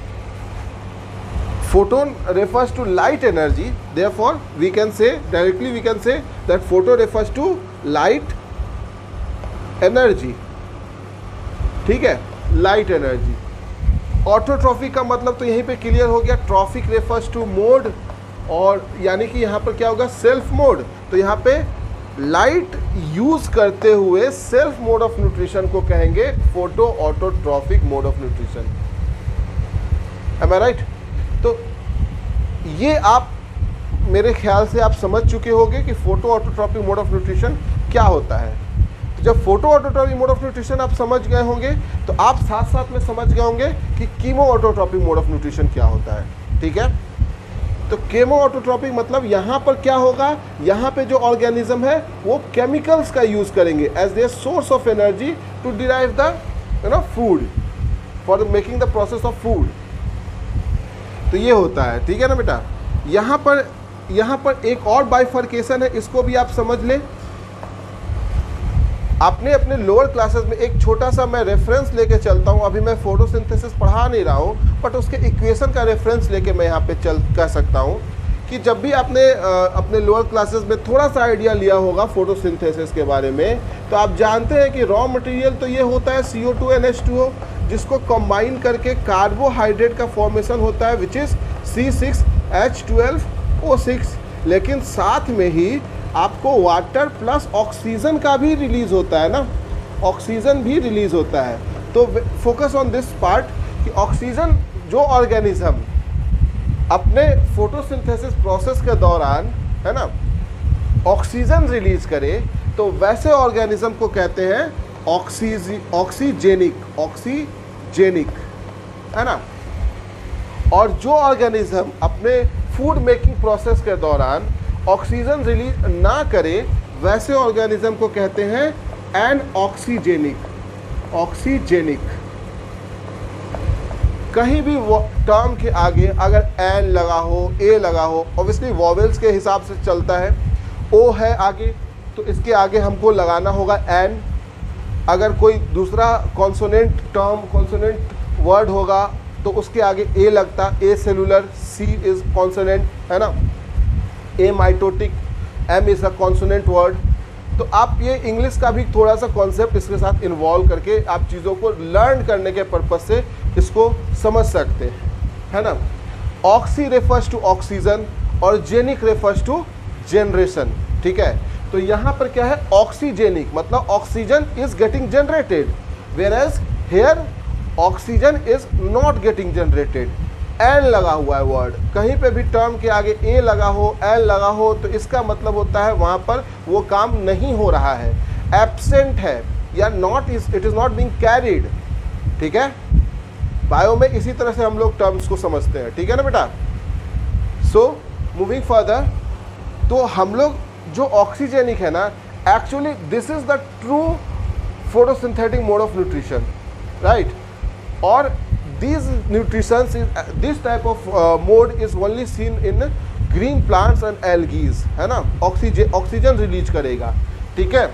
Speaker 1: photon refers to light energy, therefore we can say that photo refers to light energy, ठीक है, light energy. ऑटोट्रॉफी का मतलब तो यहीं पे क्लियर हो गया, ट्रॉफिक रेफर्स टू मोड, और यानी कि यहाँ पर क्या होगा, सेल्फ मोड। तो यहाँ पे लाइट यूज करते हुए सेल्फ मोड ऑफ न्यूट्रिशन को कहेंगे photo autotrophic mode of nutrition. Am I right? तो ये आप मेरे ख्याल से आप समझ चुके होंगे कि photo autotrophic mode of nutrition क्या होता है। जब photo autotrophic mode of nutrition आप समझ गए होंगे तो आप साथ साथ में समझ गए होंगे कि chemo autotrophic mode of nutrition क्या होता है, ठीक है। तो केमो ऑटोट्रॉपिक मतलब यहाँ पर क्या होगा, यहाँ पे जो ऑर्गेनिज्म है वो केमिकल्स का यूज करेंगे as their source of energy to derive the food, for making the process of food. तो ये होता है, ठीक है ना बेटा। यहाँ पर एक और बाइफर्केशन है, इसको भी आप समझ लें। आपने अपने लोअर क्लासेस में एक छोटा सा मैं रेफरेंस लेके चलता हूँ, अभी मैं फोटोसिंथेसिस पढ़ा नहीं रहा हूँ बट उसके इक्वेशन का रेफरेंस लेके मैं यहाँ पे कह सकता हूँ कि जब भी आपने अपने लोअर क्लासेस में थोड़ा सा आइडिया लिया होगा फोटोसिंथेसिस के बारे में, तो आप जानते हैं कि रॉ मटेरियल तो ये होता है CO2 NH2O, जिसको कंबाइन करके कार्बोहाइड्रेट का फॉर्मेशन होता है विच इज़ C6H12O6, लेकिन साथ में ही आपको वाटर प्लस ऑक्सीजन का भी रिलीज होता है ना, ऑक्सीजन भी रिलीज होता है। तो फोकस ऑन दिस पार्ट कि ऑक्सीजन जो ऑर्गेनिज्म अपने फोटोसिंथेसिस प्रोसेस के दौरान है ना ऑक्सीजन रिलीज करे तो वैसे ऑर्गेनिज्म को कहते हैं ऑक्सीजेनिक, है ना। और जो ऑर्गेनिज्म अपने फूड मेकिंग प्रोसेस के दौरान ऑक्सीजन रिलीज ना करे वैसे ऑर्गेनिज्म को कहते हैं एनऑक्सीजेनिक। कहीं भी टर्म के आगे अगर एन लगा हो, ए लगा हो, ऑब्वियसली वॉवेल्स के हिसाब से चलता है, ओ है आगे तो इसके आगे हमको लगाना होगा एन। अगर कोई दूसरा कॉन्सोनेंट वर्ड होगा तो उसके आगे ए लगता, A cellular, C is consonant, है ना, A mitotic, M is a consonant word. तो आप ये इंग्लिश का भी थोड़ा सा कॉन्सेप्ट इसके साथ इन्वॉल्व करके आप चीज़ों को लर्न करने के पर्पज से इसको समझ सकते हैं, है ना। ऑक्सी रेफर्स टू ऑक्सीजन और जेनिक रेफर्स टू जनरेशन, ठीक है। तो यहाँ पर क्या है, ऑक्सीजेनिक मतलब oxygen is getting generated, where as here oxygen is not getting generated. An लगा हुआ है वर्ड, कहीं पे भी टर्म के आगे ए लगा हो, एन लगा हो तो इसका मतलब होता है वहाँ पर वो काम नहीं हो रहा है, एब्सेंट है या not, it is not being carried, ठीक है। बायो में इसी तरह से हम लोग टर्म्स को समझते हैं, ठीक है ना बेटा। सो मूविंग फर्दर, तो हम लोग जो ऑक्सीजेनिक है ना, actually this is the true photosynthetic mode of nutrition, right. और this type of mode is only seen in green plants and algae, है ना, ऑक्सीजन रिलीज करेगा, ठीक है।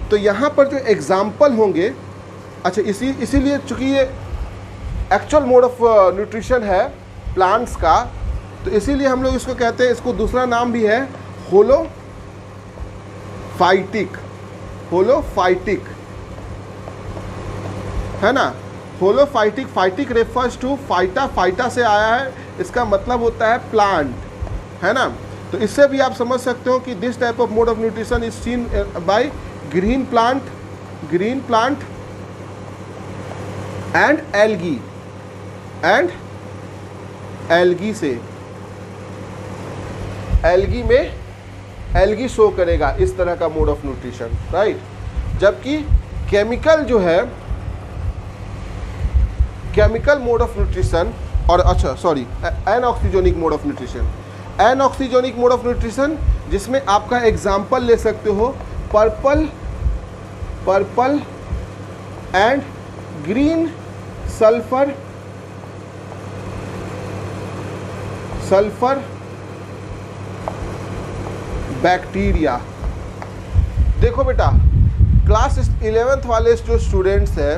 Speaker 1: तो यहाँ पर जो एग्जाम्पल होंगे, अच्छा इसीलिए चूँकि ये एक्चुअल मोड ऑफ न्यूट्रिशन है प्लांट्स का, तो इसीलिए हम लोग इसको कहते हैं, इसको दूसरा नाम भी है होलोफाइटिक, है ना। होलोफाइटिक रेफर्स टू फाइटा से आया है, इसका मतलब होता है प्लांट, है ना। तो इससे भी आप समझ सकते हो कि this type of mode of nutrition is seen by green plant and algae से एल्गी शो करेगा इस तरह का मोड ऑफ न्यूट्रिशन, राइट। जबकि केमिकल जो है, केमिकल मोड ऑफ न्यूट्रिशन और अच्छा sorry anoxygenic mode of nutrition. Anoxygenic mode of nutrition जिसमें आपका एग्जाम्पल ले सकते हो purple and green sulphur bacteria. देखो बेटा क्लास 11th वाले जो स्टूडेंट्स हैं,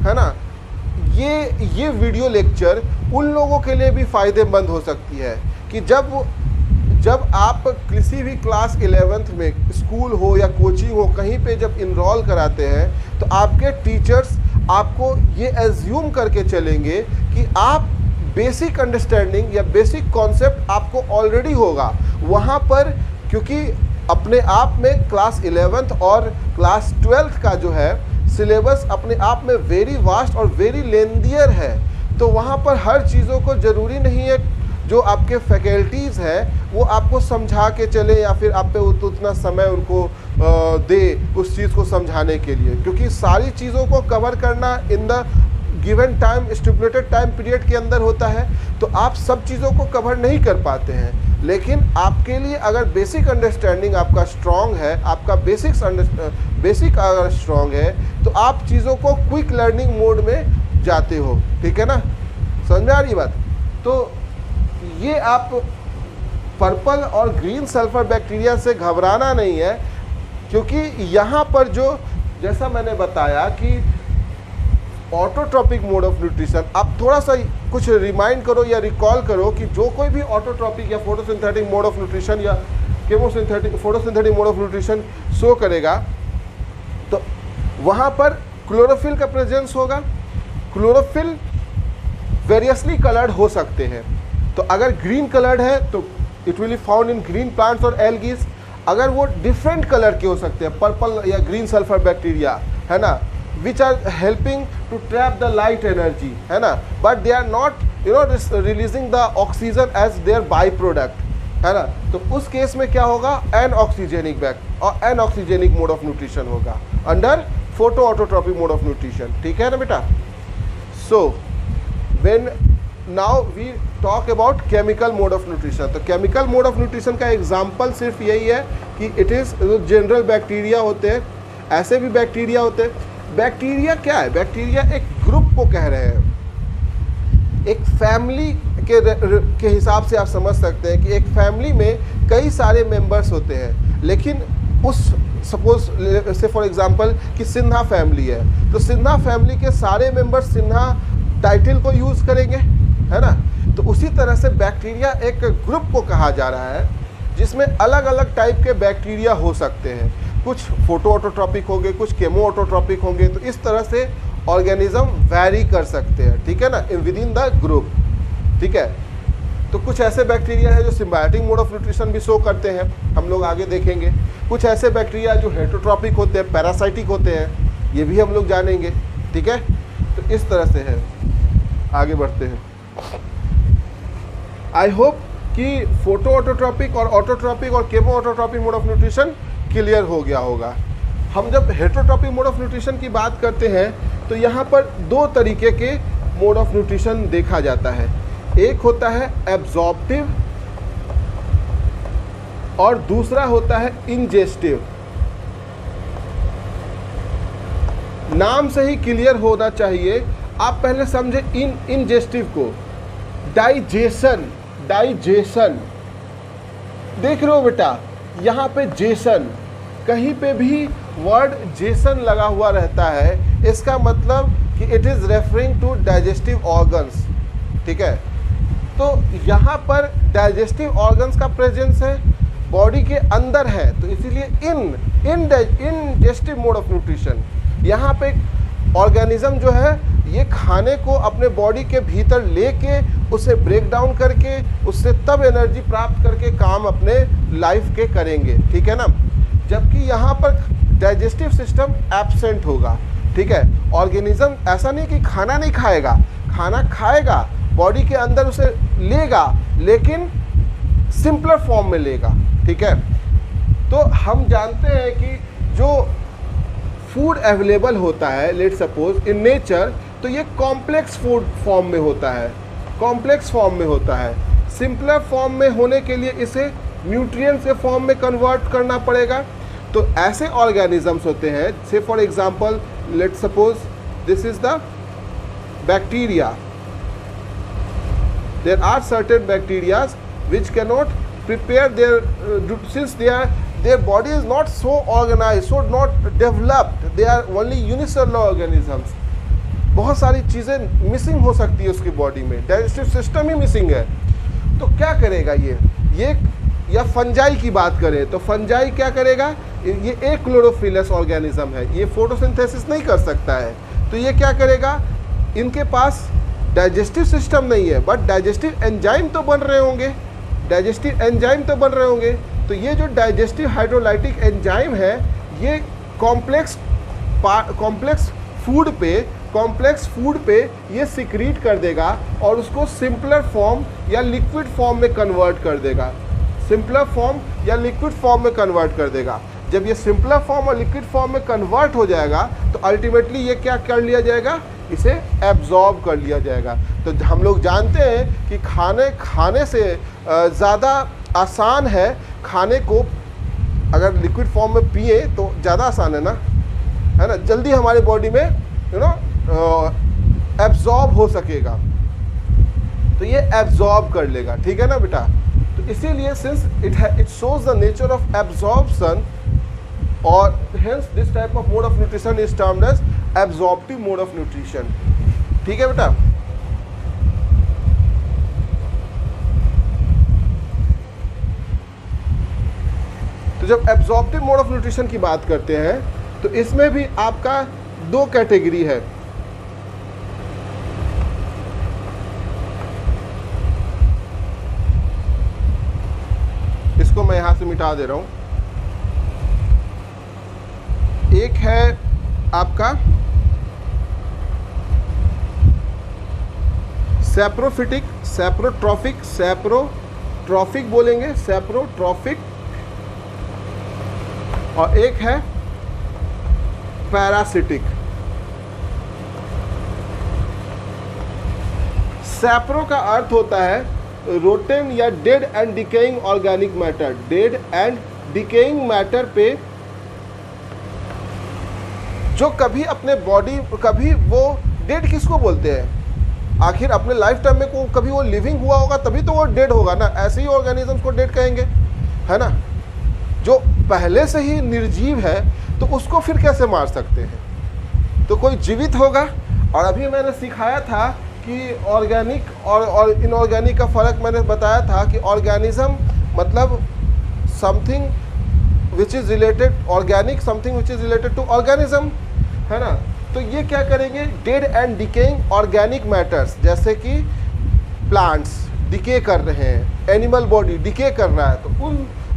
Speaker 1: है ना, ये वीडियो लेक्चर उन लोगों के लिए भी फ़ायदेमंद हो सकती है कि जब आप किसी भी क्लास 11th में स्कूल हो या कोचिंग हो कहीं पे जब इनरोल कराते हैं तो आपके टीचर्स आपको ये एज्यूम करके चलेंगे कि आप बेसिक अंडरस्टैंडिंग या बेसिक कॉन्सेप्ट आपको ऑलरेडी होगा वहाँ पर, क्योंकि अपने आप में क्लास 11th और क्लास 12th का जो है सिलेबस अपने आप में वेरी वास्ट और वेरी लेंदियर है। तो वहाँ पर हर चीज़ों को ज़रूरी नहीं है जो आपके फैकल्टीज़ हैं वो आपको समझा के चले या फिर आप पे उतना समय उनको दे उस चीज़ को समझाने के लिए, क्योंकि सारी चीज़ों को कवर करना in the given time stipulated time period के अंदर होता है, तो आप सब चीज़ों को कवर नहीं कर पाते हैं। लेकिन आपके लिए अगर बेसिक अंडरस्टैंडिंग आपका स्ट्रॉन्ग है, आपका बेसिक अगर स्ट्रॉन्ग है तो आप चीज़ों को क्विक लर्निंग मोड में जाते हो। ठीक है ना, समझ में आ रही बात? तो ये आप पर्पल और ग्रीन सल्फर बैक्टीरिया से घबराना नहीं है, क्योंकि यहाँ पर जो जैसा मैंने बताया कि ऑटोट्रॉपिक मोड ऑफ न्यूट्रिशन, आप थोड़ा सा कुछ रिमाइंड करो या रिकॉल करो कि जो कोई भी ऑटोट्रॉपिक या फोटोसिंथेटिक मोड ऑफ न्यूट्रिशन या photosynthetic mode of nutrition show करेगा तो वहाँ पर क्लोरोफिल का प्रेजेंस होगा। क्लोरोफिल वेरियसली कलर्ड हो सकते हैं, तो अगर ग्रीन कलर्ड है तो it will be found in green plants और एल्गीज। अगर वो डिफरेंट कलर के हो सकते हैं, पर्पल या ग्रीन सल्फर बैक्टीरिया, है ना, which are helping to trap the light energy, है ना, but they are not releasing the oxygen as their byproduct, है ना। तो उस केस में क्या होगा, एनऑक्सीजेनिक और एनऑक्सीजेनिक मोड ऑफ न्यूट्रिशन होगा under photo autotropic mode of nutrition. ठीक है ना बेटा। So when now we talk about chemical mode of nutrition, तो केमिकल मोड ऑफ न्यूट्रिशन का एग्जाम्पल सिर्फ यही है कि इट इज़ जनरल बैक्टीरिया होते हैं, ऐसे भी बैक्टीरिया होते हैं। बैक्टीरिया क्या है, बैक्टीरिया एक ग्रुप को कह रहे हैं, एक फैमिली के हिसाब से आप समझ सकते हैं कि एक फैमिली में कई सारे मेंबर्स होते हैं, लेकिन उस सपोज से फॉर एग्जांपल कि सिन्हा फैमिली है, तो सिन्हा फैमिली के सारे मेंबर्स सिन्हा टाइटल को यूज़ करेंगे, है ना। तो उसी तरह से बैक्टीरिया एक ग्रुप को कहा जा रहा है जिसमें अलग अलग टाइप के बैक्टीरिया हो सकते हैं, कुछ फोटो ऑटोट्रॉपिक होंगे, कुछ केमो ऑटोट्रॉपिक होंगे। तो इस तरह से ऑर्गेनिज्म वैरी कर सकते हैं, ठीक है ना, विद इन द ग्रुप। ठीक है, तो कुछ ऐसे बैक्टीरिया है जो सिम्बायोटिक मोड ऑफ न्यूट्रिशन भी शो करते हैं, हम लोग आगे देखेंगे। कुछ ऐसे बैक्टीरिया जो हेटरोट्रॉपिक होते हैं, पैरासाइटिक होते हैं, ये भी हम लोग जानेंगे। ठीक है, तो इस तरह से है, आगे बढ़ते हैं। आई होप कि फोटो ऑटोट्रॉपिक और chemo autotrophic mode of nutrition clear हो गया होगा। हम जब हेटरोट्रॉपिक मोड ऑफ न्यूट्रिशन की बात करते हैं तो यहाँ पर दो तरीके के मोड ऑफ न्यूट्रिशन देखा जाता है, एक होता है एब्जॉर्प्टिव और दूसरा होता है इंजेस्टिव। नाम से ही क्लियर होना चाहिए, आप पहले समझे इंजेस्टिव को। डाइजेशन देख रहे हो बेटा, यहाँ पे जेसन, कहीं पे भी वर्ड जेसन लगा हुआ रहता है, इसका मतलब कि it is referring to digestive organs. ठीक है, तो यहाँ पर डाइजेस्टिव ऑर्गन्स का प्रेजेंस है, बॉडी के अंदर है, तो इसीलिए इंजेस्टिव मोड ऑफ न्यूट्रिशन। यहाँ पे ऑर्गेनिज्म जो है ये खाने को अपने बॉडी के भीतर लेके उसे ब्रेक डाउन करके उससे तब एनर्जी प्राप्त करके काम अपने लाइफ के करेंगे। ठीक है ना, जबकि यहाँ पर डाइजेस्टिव सिस्टम एब्सेंट होगा। ठीक है, ऑर्गेनिज्म ऐसा नहीं कि खाना नहीं खाएगा, खाना खाएगा, बॉडी के अंदर उसे लेगा, लेकिन सिंपलर फॉर्म में लेगा। ठीक है, तो हम जानते हैं कि जो फूड अवेलेबल होता है, लेट सपोज इन नेचर तो ये कॉम्प्लेक्स फूड फॉर्म में होता है, कॉम्प्लेक्स फॉर्म में होता है। सिंपलर फॉर्म में होने के लिए इसे न्यूट्रिएंट्स के फॉर्म में कन्वर्ट करना पड़ेगा। तो ऐसे ऑर्गेनिजम्स होते हैं, से for example let's suppose this is the bacteria. There are certain bacteria which cannot prepare since their body is not so organized, so not developed, they are only unicellular organisms. बहुत सारी चीज़ें मिसिंग हो सकती है उसकी बॉडी में, डाइजेस्टिव सिस्टम ही मिसिंग है। तो क्या करेगा ये या फंजाई की बात करें तो फंजाई क्या करेगा, ये एक क्लोरोफिलस ऑर्गेनिज्म है, ये फोटोसिंथेसिस नहीं कर सकता है। तो ये क्या करेगा, इनके पास डाइजेस्टिव सिस्टम नहीं है बट डाइजेस्टिव एंजाइम तो बन रहे होंगे, डाइजेस्टिव एंजाइम तो बन रहे होंगे। तो ये जो डाइजेस्टिव हाइड्रोलाइटिक एंजाइम है ये कॉम्प्लेक्स फूड पे ये सिक्रीट कर देगा और उसको सिंपलर फॉर्म या लिक्विड फॉर्म में कन्वर्ट कर देगा, सिंपलर फॉर्म या लिक्विड फॉर्म में कन्वर्ट कर देगा। जब ये सिंपलर फॉर्म और लिक्विड फॉर्म में कन्वर्ट हो जाएगा तो अल्टीमेटली ये क्या कर लिया जाएगा, इसे एब्जॉर्ब कर लिया जाएगा। तो हम लोग जानते हैं कि खाने से ज़्यादा आसान है, खाने को अगर लिक्विड फॉर्म में पिए तो ज़्यादा आसान है ना, जल्दी हमारे बॉडी में एब्जॉर्ब हो सकेगा। तो ये एब्जॉर्ब कर लेगा, ठीक है ना बेटा। तो इसीलिए since it shows the nature of absorption और hence this type of mode of nutrition is termed as absorptive mode of nutrition, ठीक है बेटा। तो जब एब्जॉर्प्टिव मोड ऑफ न्यूट्रिशन की बात करते हैं तो इसमें भी आपका दो कैटेगरी है। इसको मैं यहां से मिटा दे रहा हूं। एक है आपका सैप्रोफिटिक, सैप्रोट्रॉफिक बोलेंगे, सैप्रोट्रॉफिक, और एक है पैरासिटिक। सैप्रो का अर्थ होता है रोटेन या dead and decaying organic matter, dead and decaying matter पे जो कभी अपने बॉडी, कभी वो डेड किसको बोलते हैं, आखिर अपने लाइफ टाइम में कभी वो लिविंग हुआ होगा तभी तो वो डेड होगा ना, ऐसे ही ऑर्गेनिजम्स को डेड कहेंगे, है ना। जो पहले से ही निर्जीव है तो उसको फिर कैसे मार सकते हैं, तो कोई जीवित होगा। और अभी मैंने सिखाया था कि ऑर्गेनिक और इनऑर्गेनिक का फ़र्क मैंने बताया था कि ऑर्गेनिज्म मतलब something which is related, organic something which is related to organism, है ना। तो ये क्या करेंगे, dead and decaying organic matters, जैसे कि प्लांट्स डिके कर रहे हैं, एनिमल बॉडी डिके कर रहा है, तो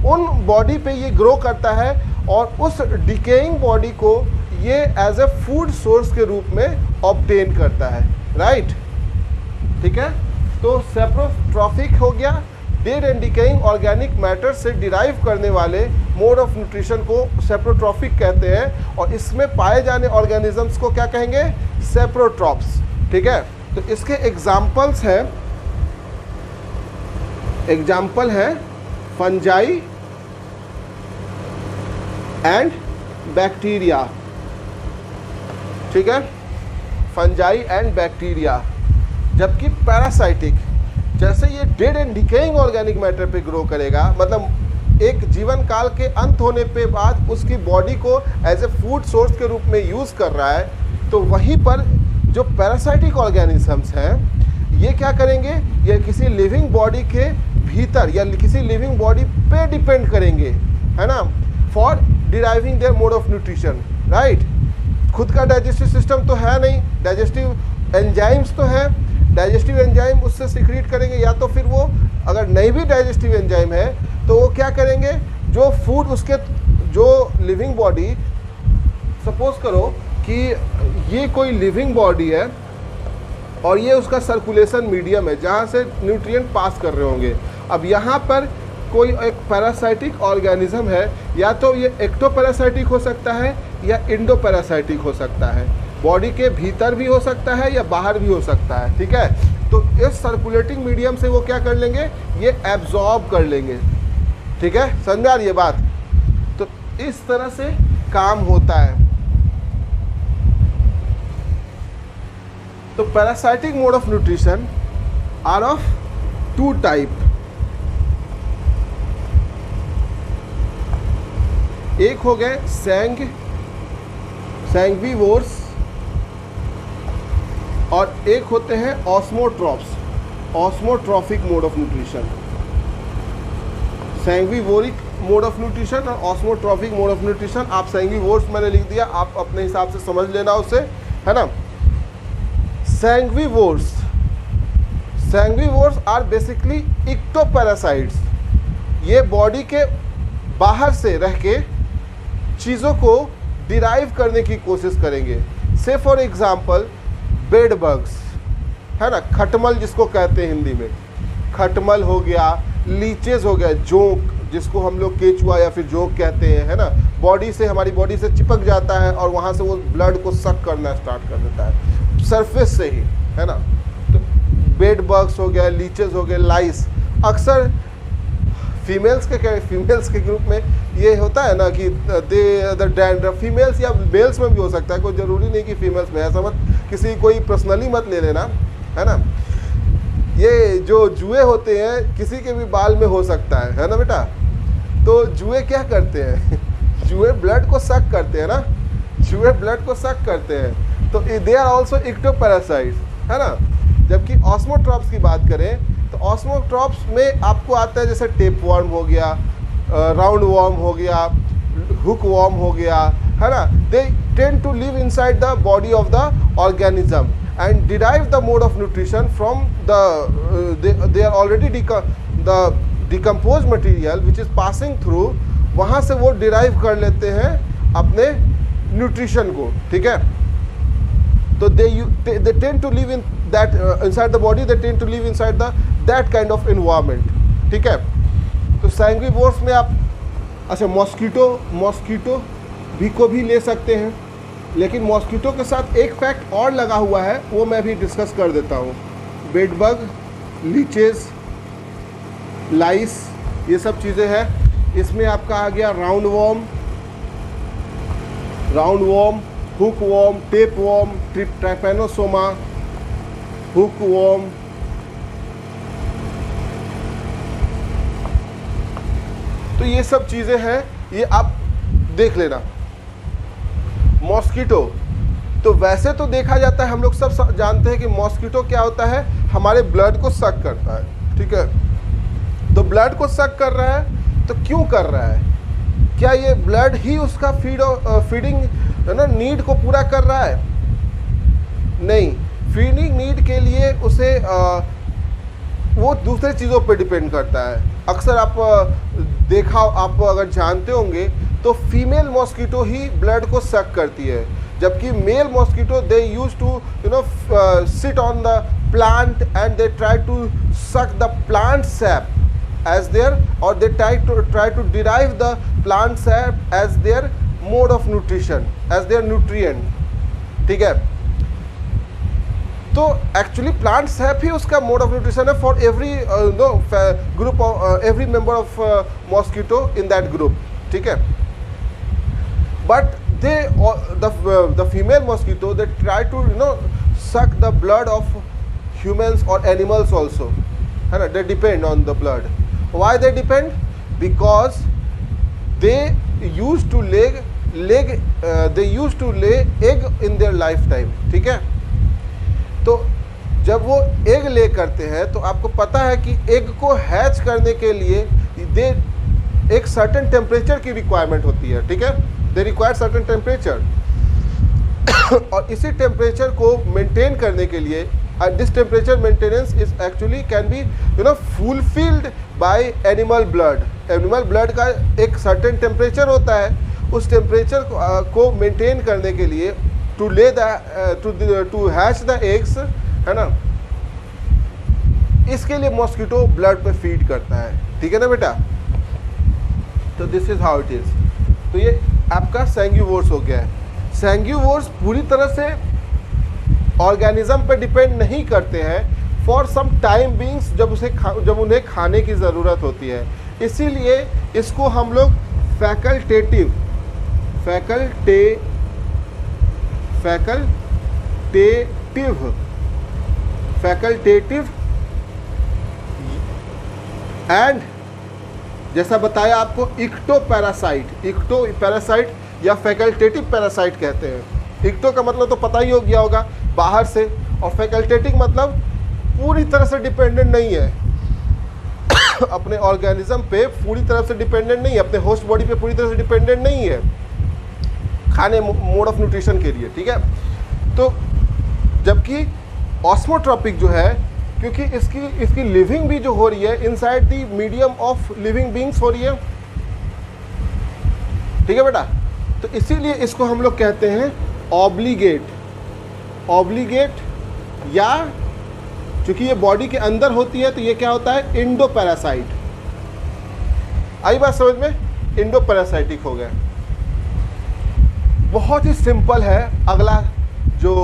Speaker 1: उन बॉडी पे ये ग्रो करता है और उस डिकेइंग बॉडी को ये एज ए फूड सोर्स के रूप में ऑब्टेन करता है, राइट, ठीक है। तो सैप्रोट्रॉफिक हो गया, dead and decaying organic matter से डिराइव करने वाले मोड ऑफ न्यूट्रिशन को सैप्रोट्रॉफिक कहते हैं, और इसमें पाए जाने ऑर्गेनिजम्स को क्या कहेंगे, सैप्रोट्रॉप्स, ठीक है। तो इसके एग्जाम्पल्स हैं, एग्जाम्पल है फंजाई एंड बैक्टीरिया, ठीक है, फंजाई एंड बैक्टीरिया। जबकि पैरासाइटिक, जैसे ये dead and decaying organic matter पे ग्रो करेगा, मतलब एक जीवन काल के अंत होने पे बाद उसकी बॉडी को एज ए फूड सोर्स के रूप में यूज़ कर रहा है, तो वहीं पर जो पैरासाइटिक ऑर्गेनिजम्स हैं ये क्या करेंगे, ये किसी लिविंग बॉडी के भीतर या किसी लिविंग बॉडी पे डिपेंड करेंगे, है ना, for deriving their mode of nutrition, right. खुद का डाइजेस्टिव सिस्टम तो है नहीं, डाइजेस्टिव एंजाइम्स तो है, डाइजेस्टिव एंजाइम उससे सिक्रीट करेंगे, या तो फिर वो अगर नहीं भी डाइजेस्टिव एंजाइम है तो वो क्या करेंगे, जो फूड उसके, जो लिविंग बॉडी, सपोज करो कि ये कोई लिविंग बॉडी है और ये उसका सर्कुलेशन मीडियम है जहाँ से न्यूट्रिएंट पास कर रहे होंगे। अब यहाँ पर कोई एक पैरासाइटिक ऑर्गेनिज्म है, या तो ये एक्टोपैरासाइटिक हो सकता है या इंडोपैरासाइटिक हो सकता है। बॉडी के भीतर भी हो सकता है या बाहर भी हो सकता है, ठीक है। तो इस सर्कुलेटिंग मीडियम से वो क्या कर लेंगे, ये एब्जॉर्ब कर लेंगे, ठीक है, समझ में आ रही है बात। तो इस तरह से काम होता है। तो parasitic mode of nutrition are of two type. एक हो गए सैंग्विवोर्स और एक होते हैं osmotrophs, osmotrophic mode of nutrition. Sanguivoric mode of nutrition और ऑस्मोट्रॉफिक मोड ऑफ न्यूट्रिशन। आप सैंग्विवोर्स मैंने लिख दिया, आप अपने हिसाब से समझ लेना उसे, है ना। सैंग्विवोर्स आर बेसिकली इक्टोपैरासाइट्स। ये बॉडी के बाहर से रह के चीज़ों को डिराइव करने की कोशिश करेंगे। से फॉर एग्जाम्पल बेड बग्स, है ना, खटमल जिसको कहते हैं हिंदी में, खटमल हो गया, लीचेस हो गया, जोंक जिसको हम लोग केचुआ या फिर जोंक कहते हैं, है ना, बॉडी से, हमारी बॉडी से चिपक जाता है और वहाँ से वो ब्लड को सक करना स्टार्ट कर देता है सरफेस से ही, है ना। तो बेड बग्स हो गया, लीचेस हो गए, लाइस। अक्सर फीमेल्स के ग्रुप में ये होता है ना कि द डैंड्रफ, फीमेल्स या मेल्स में भी हो सकता है, कोई ज़रूरी नहीं कि फीमेल्स में, ऐसा मत किसी कोई पर्सनली मत ले लेना, है ना। ये जो जुए होते हैं किसी के भी बाल में हो सकता है ना बेटा। तो जुए क्या करते हैं जुए ब्लड को सक करते हैं ना, जुए ब्लड को सक करते हैं। तो दे आर ऑल्सो इक्टोपैरासाइट्स, है ना। जबकि ऑस्मोट्रॉप्स की बात करें तो ऑस्मोट्रॉप्स में आपको आता है जैसे टेप वर्म हो गया, राउंड वर्म हो गया, हुक वर्म हो गया, है ना। They tend to live inside the body of the organism and derive the mode of nutrition from they are already the decomposed material which is passing through, वहाँ से वो derive कर लेते हैं अपने nutrition को, ठीक है। तो they tend to live in that inside the body, they tend to live inside that kind of environment, ठीक है। तो सैंग्विवोर्स में आप अच्छा मॉस्किटो भी को भी ले सकते हैं, लेकिन मॉस्किटो के साथ एक फैक्ट और लगा हुआ है, वो मैं भी डिस्कस कर देता हूँ। बेड बग, लीचेस, लाइस, ये सब चीज़ें हैं। इसमें आपका आ गया round worm, hook worm, tape worm, trypanosoma, hook worm. तो ये सब चीज़ें हैं, ये आप देख लेना। मॉस्किटो, तो वैसे तो देखा जाता है, हम लोग सब जानते हैं कि मॉस्किटो क्या होता है, हमारे ब्लड को सक करता है, ठीक है। तो ब्लड को सक कर रहा है, तो क्यों कर रहा है? क्या ये ब्लड ही उसका फीडिंग है ना नीड को पूरा कर रहा है? नहीं, फीडिंग नीड के लिए उसे वो दूसरे चीज़ों पे डिपेंड करता है। अक्सर आप आप अगर जानते होंगे तो फीमेल मॉस्किटो ही ब्लड को सक करती है, जबकि male mosquito they use to sit on the plant and they try to suck the plant sap as their, और they try to derive the plant sap as their mode of nutrition, as their nutrient, ठीक है। तो एक्चुअली प्लांट सैप ही उसका मोड ऑफ न्यूट्रिशन है for every group of every member of mosquito in that group, ठीक है। But the female mosquito, they try to suck the blood of humans or animals also, है ना। They depend on the blood. Why they depend? Because they used to lay egg in their lifetime, ठीक है। तो जब वो एग ले करते हैं तो आपको पता है कि एग को हैच करने के लिए एक सर्टेन टेम्परेचर की रिक्वायरमेंट होती है, ठीक है। दे रिक्वायर सर्टेन टेम्परेचर और इसी टेम्परेचर को मेंटेन करने के लिए this temperature maintenance is actually can be fulfilled by animal blood. Animal blood का एक सर्टेन टेम्परेचर होता है, उस टेम्परेचर को मेंटेन करने के लिए टू हैच द एग्स, है ना, इसके लिए मॉस्किटो ब्लड पे फीड करता है, ठीक है ना बेटा। तो this is how it is. तो ये आपका सैंग्विवोर्स हो गया है। सैंग्विवोर्स पूरी तरह से ऑर्गेनिज्म पे डिपेंड नहीं करते हैं फॉर सम टाइम बीइंग्स, जब उन्हें खाने की ज़रूरत होती है। इसीलिए इसको हम लोग फैकल्टेटिव एंड जैसा बताया आपको इक्टो पैरासाइट या फैकल्टेटिव पैरासाइट कहते हैं। इक्टो का मतलब तो पता ही हो गया होगा, बाहर से, और फैकल्टेटिव मतलब पूरी तरह से डिपेंडेंट नहीं है अपने ऑर्गेनिज्म पे, पूरी तरह से डिपेंडेंट नहीं है, अपने होस्ट बॉडी पे पूरी तरह से डिपेंडेंट नहीं है खाने मोड ऑफ न्यूट्रिशन के लिए, ठीक है। तो जबकि ऑस्मोट्रॉपिक जो है, क्योंकि इसकी लिविंग भी जो हो रही है inside the medium of living beings हो रही है, ठीक है बेटा। तो इसीलिए इसको हम लोग कहते हैं ऑब्लिगेट, या चूंकि ये बॉडी के अंदर होती है तो ये क्या होता है, इंडो पैरासाइट। आई बात समझ में, इंडो पैरासाइटिक हो गया। बहुत ही सिंपल है। अगला जो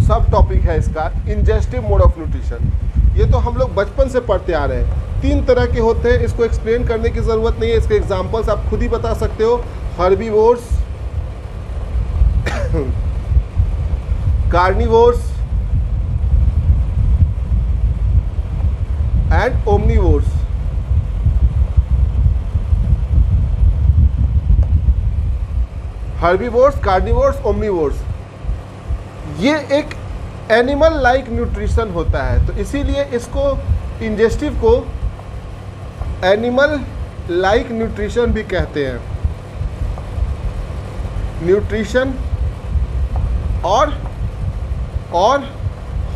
Speaker 1: सब टॉपिक है इसका, इंजेस्टिव मोड ऑफ न्यूट्रिशन। ये तो हम लोग बचपन से पढ़ते आ रहे हैं। 3 तरह के होते हैं, इसको एक्सप्लेन करने की ज़रूरत नहीं है, इसके एग्जांपल्स आप खुद ही बता सकते हो। Herbivores, carnivores and omnivores. Herbivores, carnivores, omnivores, ये एक एनिमल लाइक न्यूट्रिशन होता है, तो इसीलिए इसको इंजेस्टिव को एनिमल लाइक न्यूट्रिशन भी कहते हैं। न्यूट्रिशन और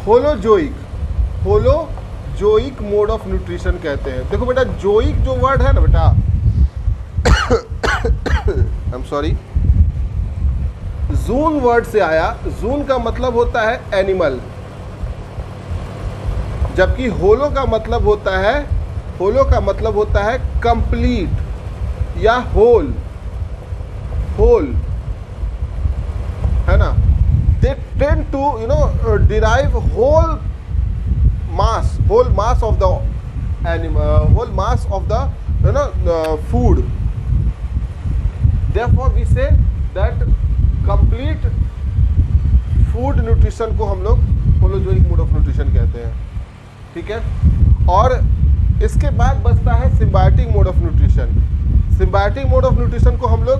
Speaker 1: होलोजोइक मोड ऑफ न्यूट्रिशन कहते हैं। देखो बेटा, जोइक जो वर्ड है ना बेटा, I am sorry, June word से आया। जून का मतलब होता है एनिमल, जबकि होलो का मतलब होता है कंप्लीट या होल, है ना। They tend to derive whole mass of the animal, whole mass of the food. Therefore we say that complete food nutrition को हम लोग होलोजोइक मोड ऑफ न्यूट्रिशन कहते हैं, ठीक है। और इसके बाद बचता है symbiotic mode of nutrition. Symbiotic mode of nutrition को हम लोग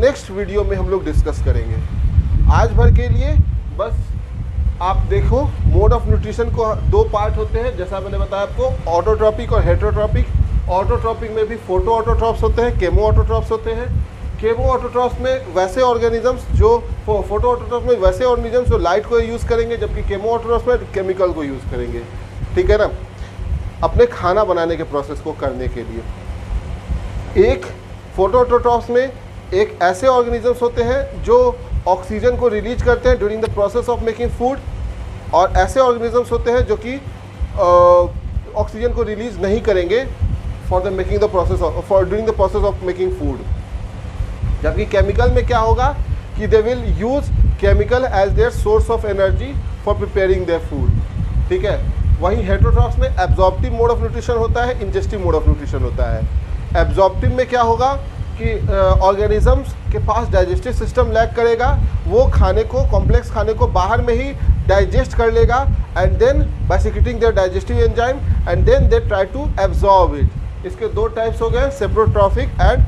Speaker 1: नेक्स्ट वीडियो में हम लोग डिस्कस करेंगे। आज भर के लिए बस आप देखो, मोड ऑफ न्यूट्रिशन को 2 पार्ट होते हैं, जैसा मैंने बताया आपको, ऑटोट्रॉपिक और हेटेरोट्रॉपिक। ऑटोट्रॉपिक में भी फोटो ऑटोट्रॉप्स होते हैं, केमो ऑटोट्रॉप्स होते हैं। केमो ऑटोट्रॉप्स में वैसे ऑर्गेनिजम्स जो, फोटो ऑटोट्रॉप्स में वैसे ऑर्गेनिजम्स जो लाइट को यूज़ करेंगे, जबकि केमो ऑटोट्रॉप्स में केमिकल को यूज़ करेंगे, ठीक है ना, अपने खाना बनाने के प्रोसेस को करने के लिए। एक फोटो ऑटोट्रॉप्स में एक ऐसे ऑर्गेनिजम्स होते हैं जो ऑक्सीजन को रिलीज करते हैं during the process of making food, और ऐसे ऑर्गेनिजम्स होते हैं जो कि ऑक्सीजन को रिलीज नहीं करेंगे during the process of making food. जबकि केमिकल में क्या होगा कि they will use chemical as their source of energy for preparing their food, ठीक है। वहीं हेटेरोट्रॉप्स में एब्जॉर्प्टिव मोड ऑफ न्यूट्रिशन होता है, इंजेस्टिव मोड ऑफ न्यूट्रिशन होता है। एब्जॉर्प्टिव में क्या होगा कि ऑर्गेनिजम्स के पास डाइजेस्टिव सिस्टम लैक करेगा, वो खाने को, कॉम्प्लेक्स खाने को बाहर में ही डाइजेस्ट कर लेगा, and then by secreting their digestive enzyme and then they try to absorb it. इसके 2 टाइप्स हो गए, सेप्रोट्रॉपिक एंड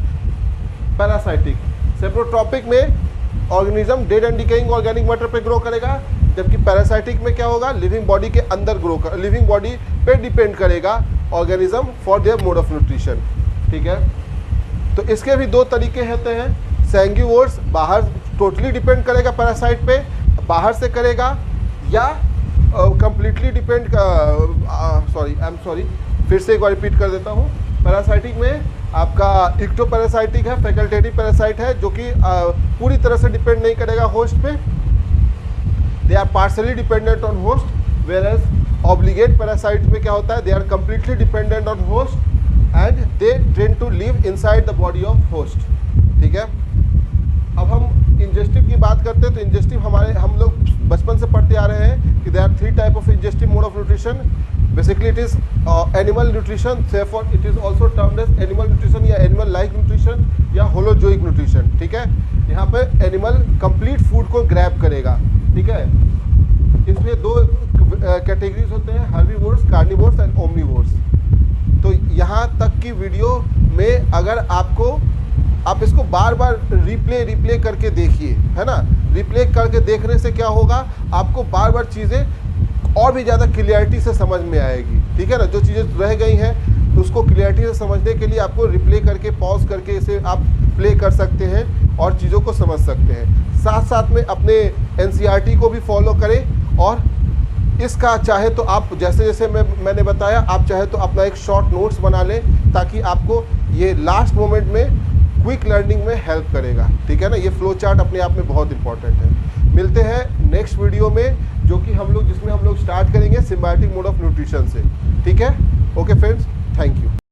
Speaker 1: पैरासाइटिक। सेप्रोट्रॉपिक में organism dead and decaying organic matter पे ग्रो करेगा, जबकि पैरासाइटिक में क्या होगा, लिविंग बॉडी के अंदर लिविंग बॉडी पे डिपेंड करेगा organism for their mode of nutrition, ठीक है। तो इसके भी 2 तरीके होते हैं। सैंग्यूवोर्स बाहर टोटली डिपेंड करेगा पैरासाइट पे, बाहर से करेगा, या कंप्लीटली डिपेंड, फिर से एक बार रिपीट कर देता हूँ। पैरासाइटिक में आपका इक्टो पैरासाइटिक है, फैकल्टेटिव पैरासाइट है, जो कि पूरी तरह से डिपेंड नहीं करेगा होस्ट पे, they are partially dependent on host. Where as obligate parasite में क्या होता है, they are completely dependent on host and they train to live inside the body of host, ठीक है। अब हम इंजेस्टिव की बात करते हैं तो इंजेस्टिव हम लोग बचपन से पढ़ते आ रहे हैं कि there are 3 type of ingestive mode of nutrition. Basically it is animal nutrition, therefore it is also termed as animal nutrition या एनिमल लाइक न्यूट्रिशन या होलोजोइक न्यूट्रिशन। ठीक है, यहाँ पे एनिमल कंप्लीट फूड को ग्रैब करेगा। ठीक है, इसमें 2 कैटेगरीज होते हैं, हर्बीवोर्स, कार्निवोर्स एंड ओमनीवोर्स। तो यहाँ तक की वीडियो में अगर आप इसको बार बार रिप्ले करके देखिए, है ना। रिप्ले करके देखने से क्या होगा, आपको बार बार चीज़ें और भी ज़्यादा क्लियरिटी से समझ में आएगी। ठीक है ना, जो चीज़ें रह गई हैं उसको क्लियरिटी से समझने के लिए आपको रिप्ले करके पॉज करके इसे आप प्ले कर सकते हैं और चीज़ों को समझ सकते हैं। साथ साथ में अपने NCERT को भी फॉलो करें और इसका चाहे तो आप जैसे मैंने बताया, आप चाहे तो अपना एक शॉर्ट नोट्स बना लें ताकि आपको ये लास्ट मोमेंट में क्विक लर्निंग में हेल्प करेगा। ठीक है ना, ये फ्लो चार्ट अपने आप में बहुत इंपॉर्टेंट है। मिलते हैं नेक्स्ट वीडियो में जिसमें हम लोग स्टार्ट करेंगे सिम्बायोटिक मोड ऑफ न्यूट्रिशन से। ठीक है, ओके फ्रेंड्स, थैंक यू।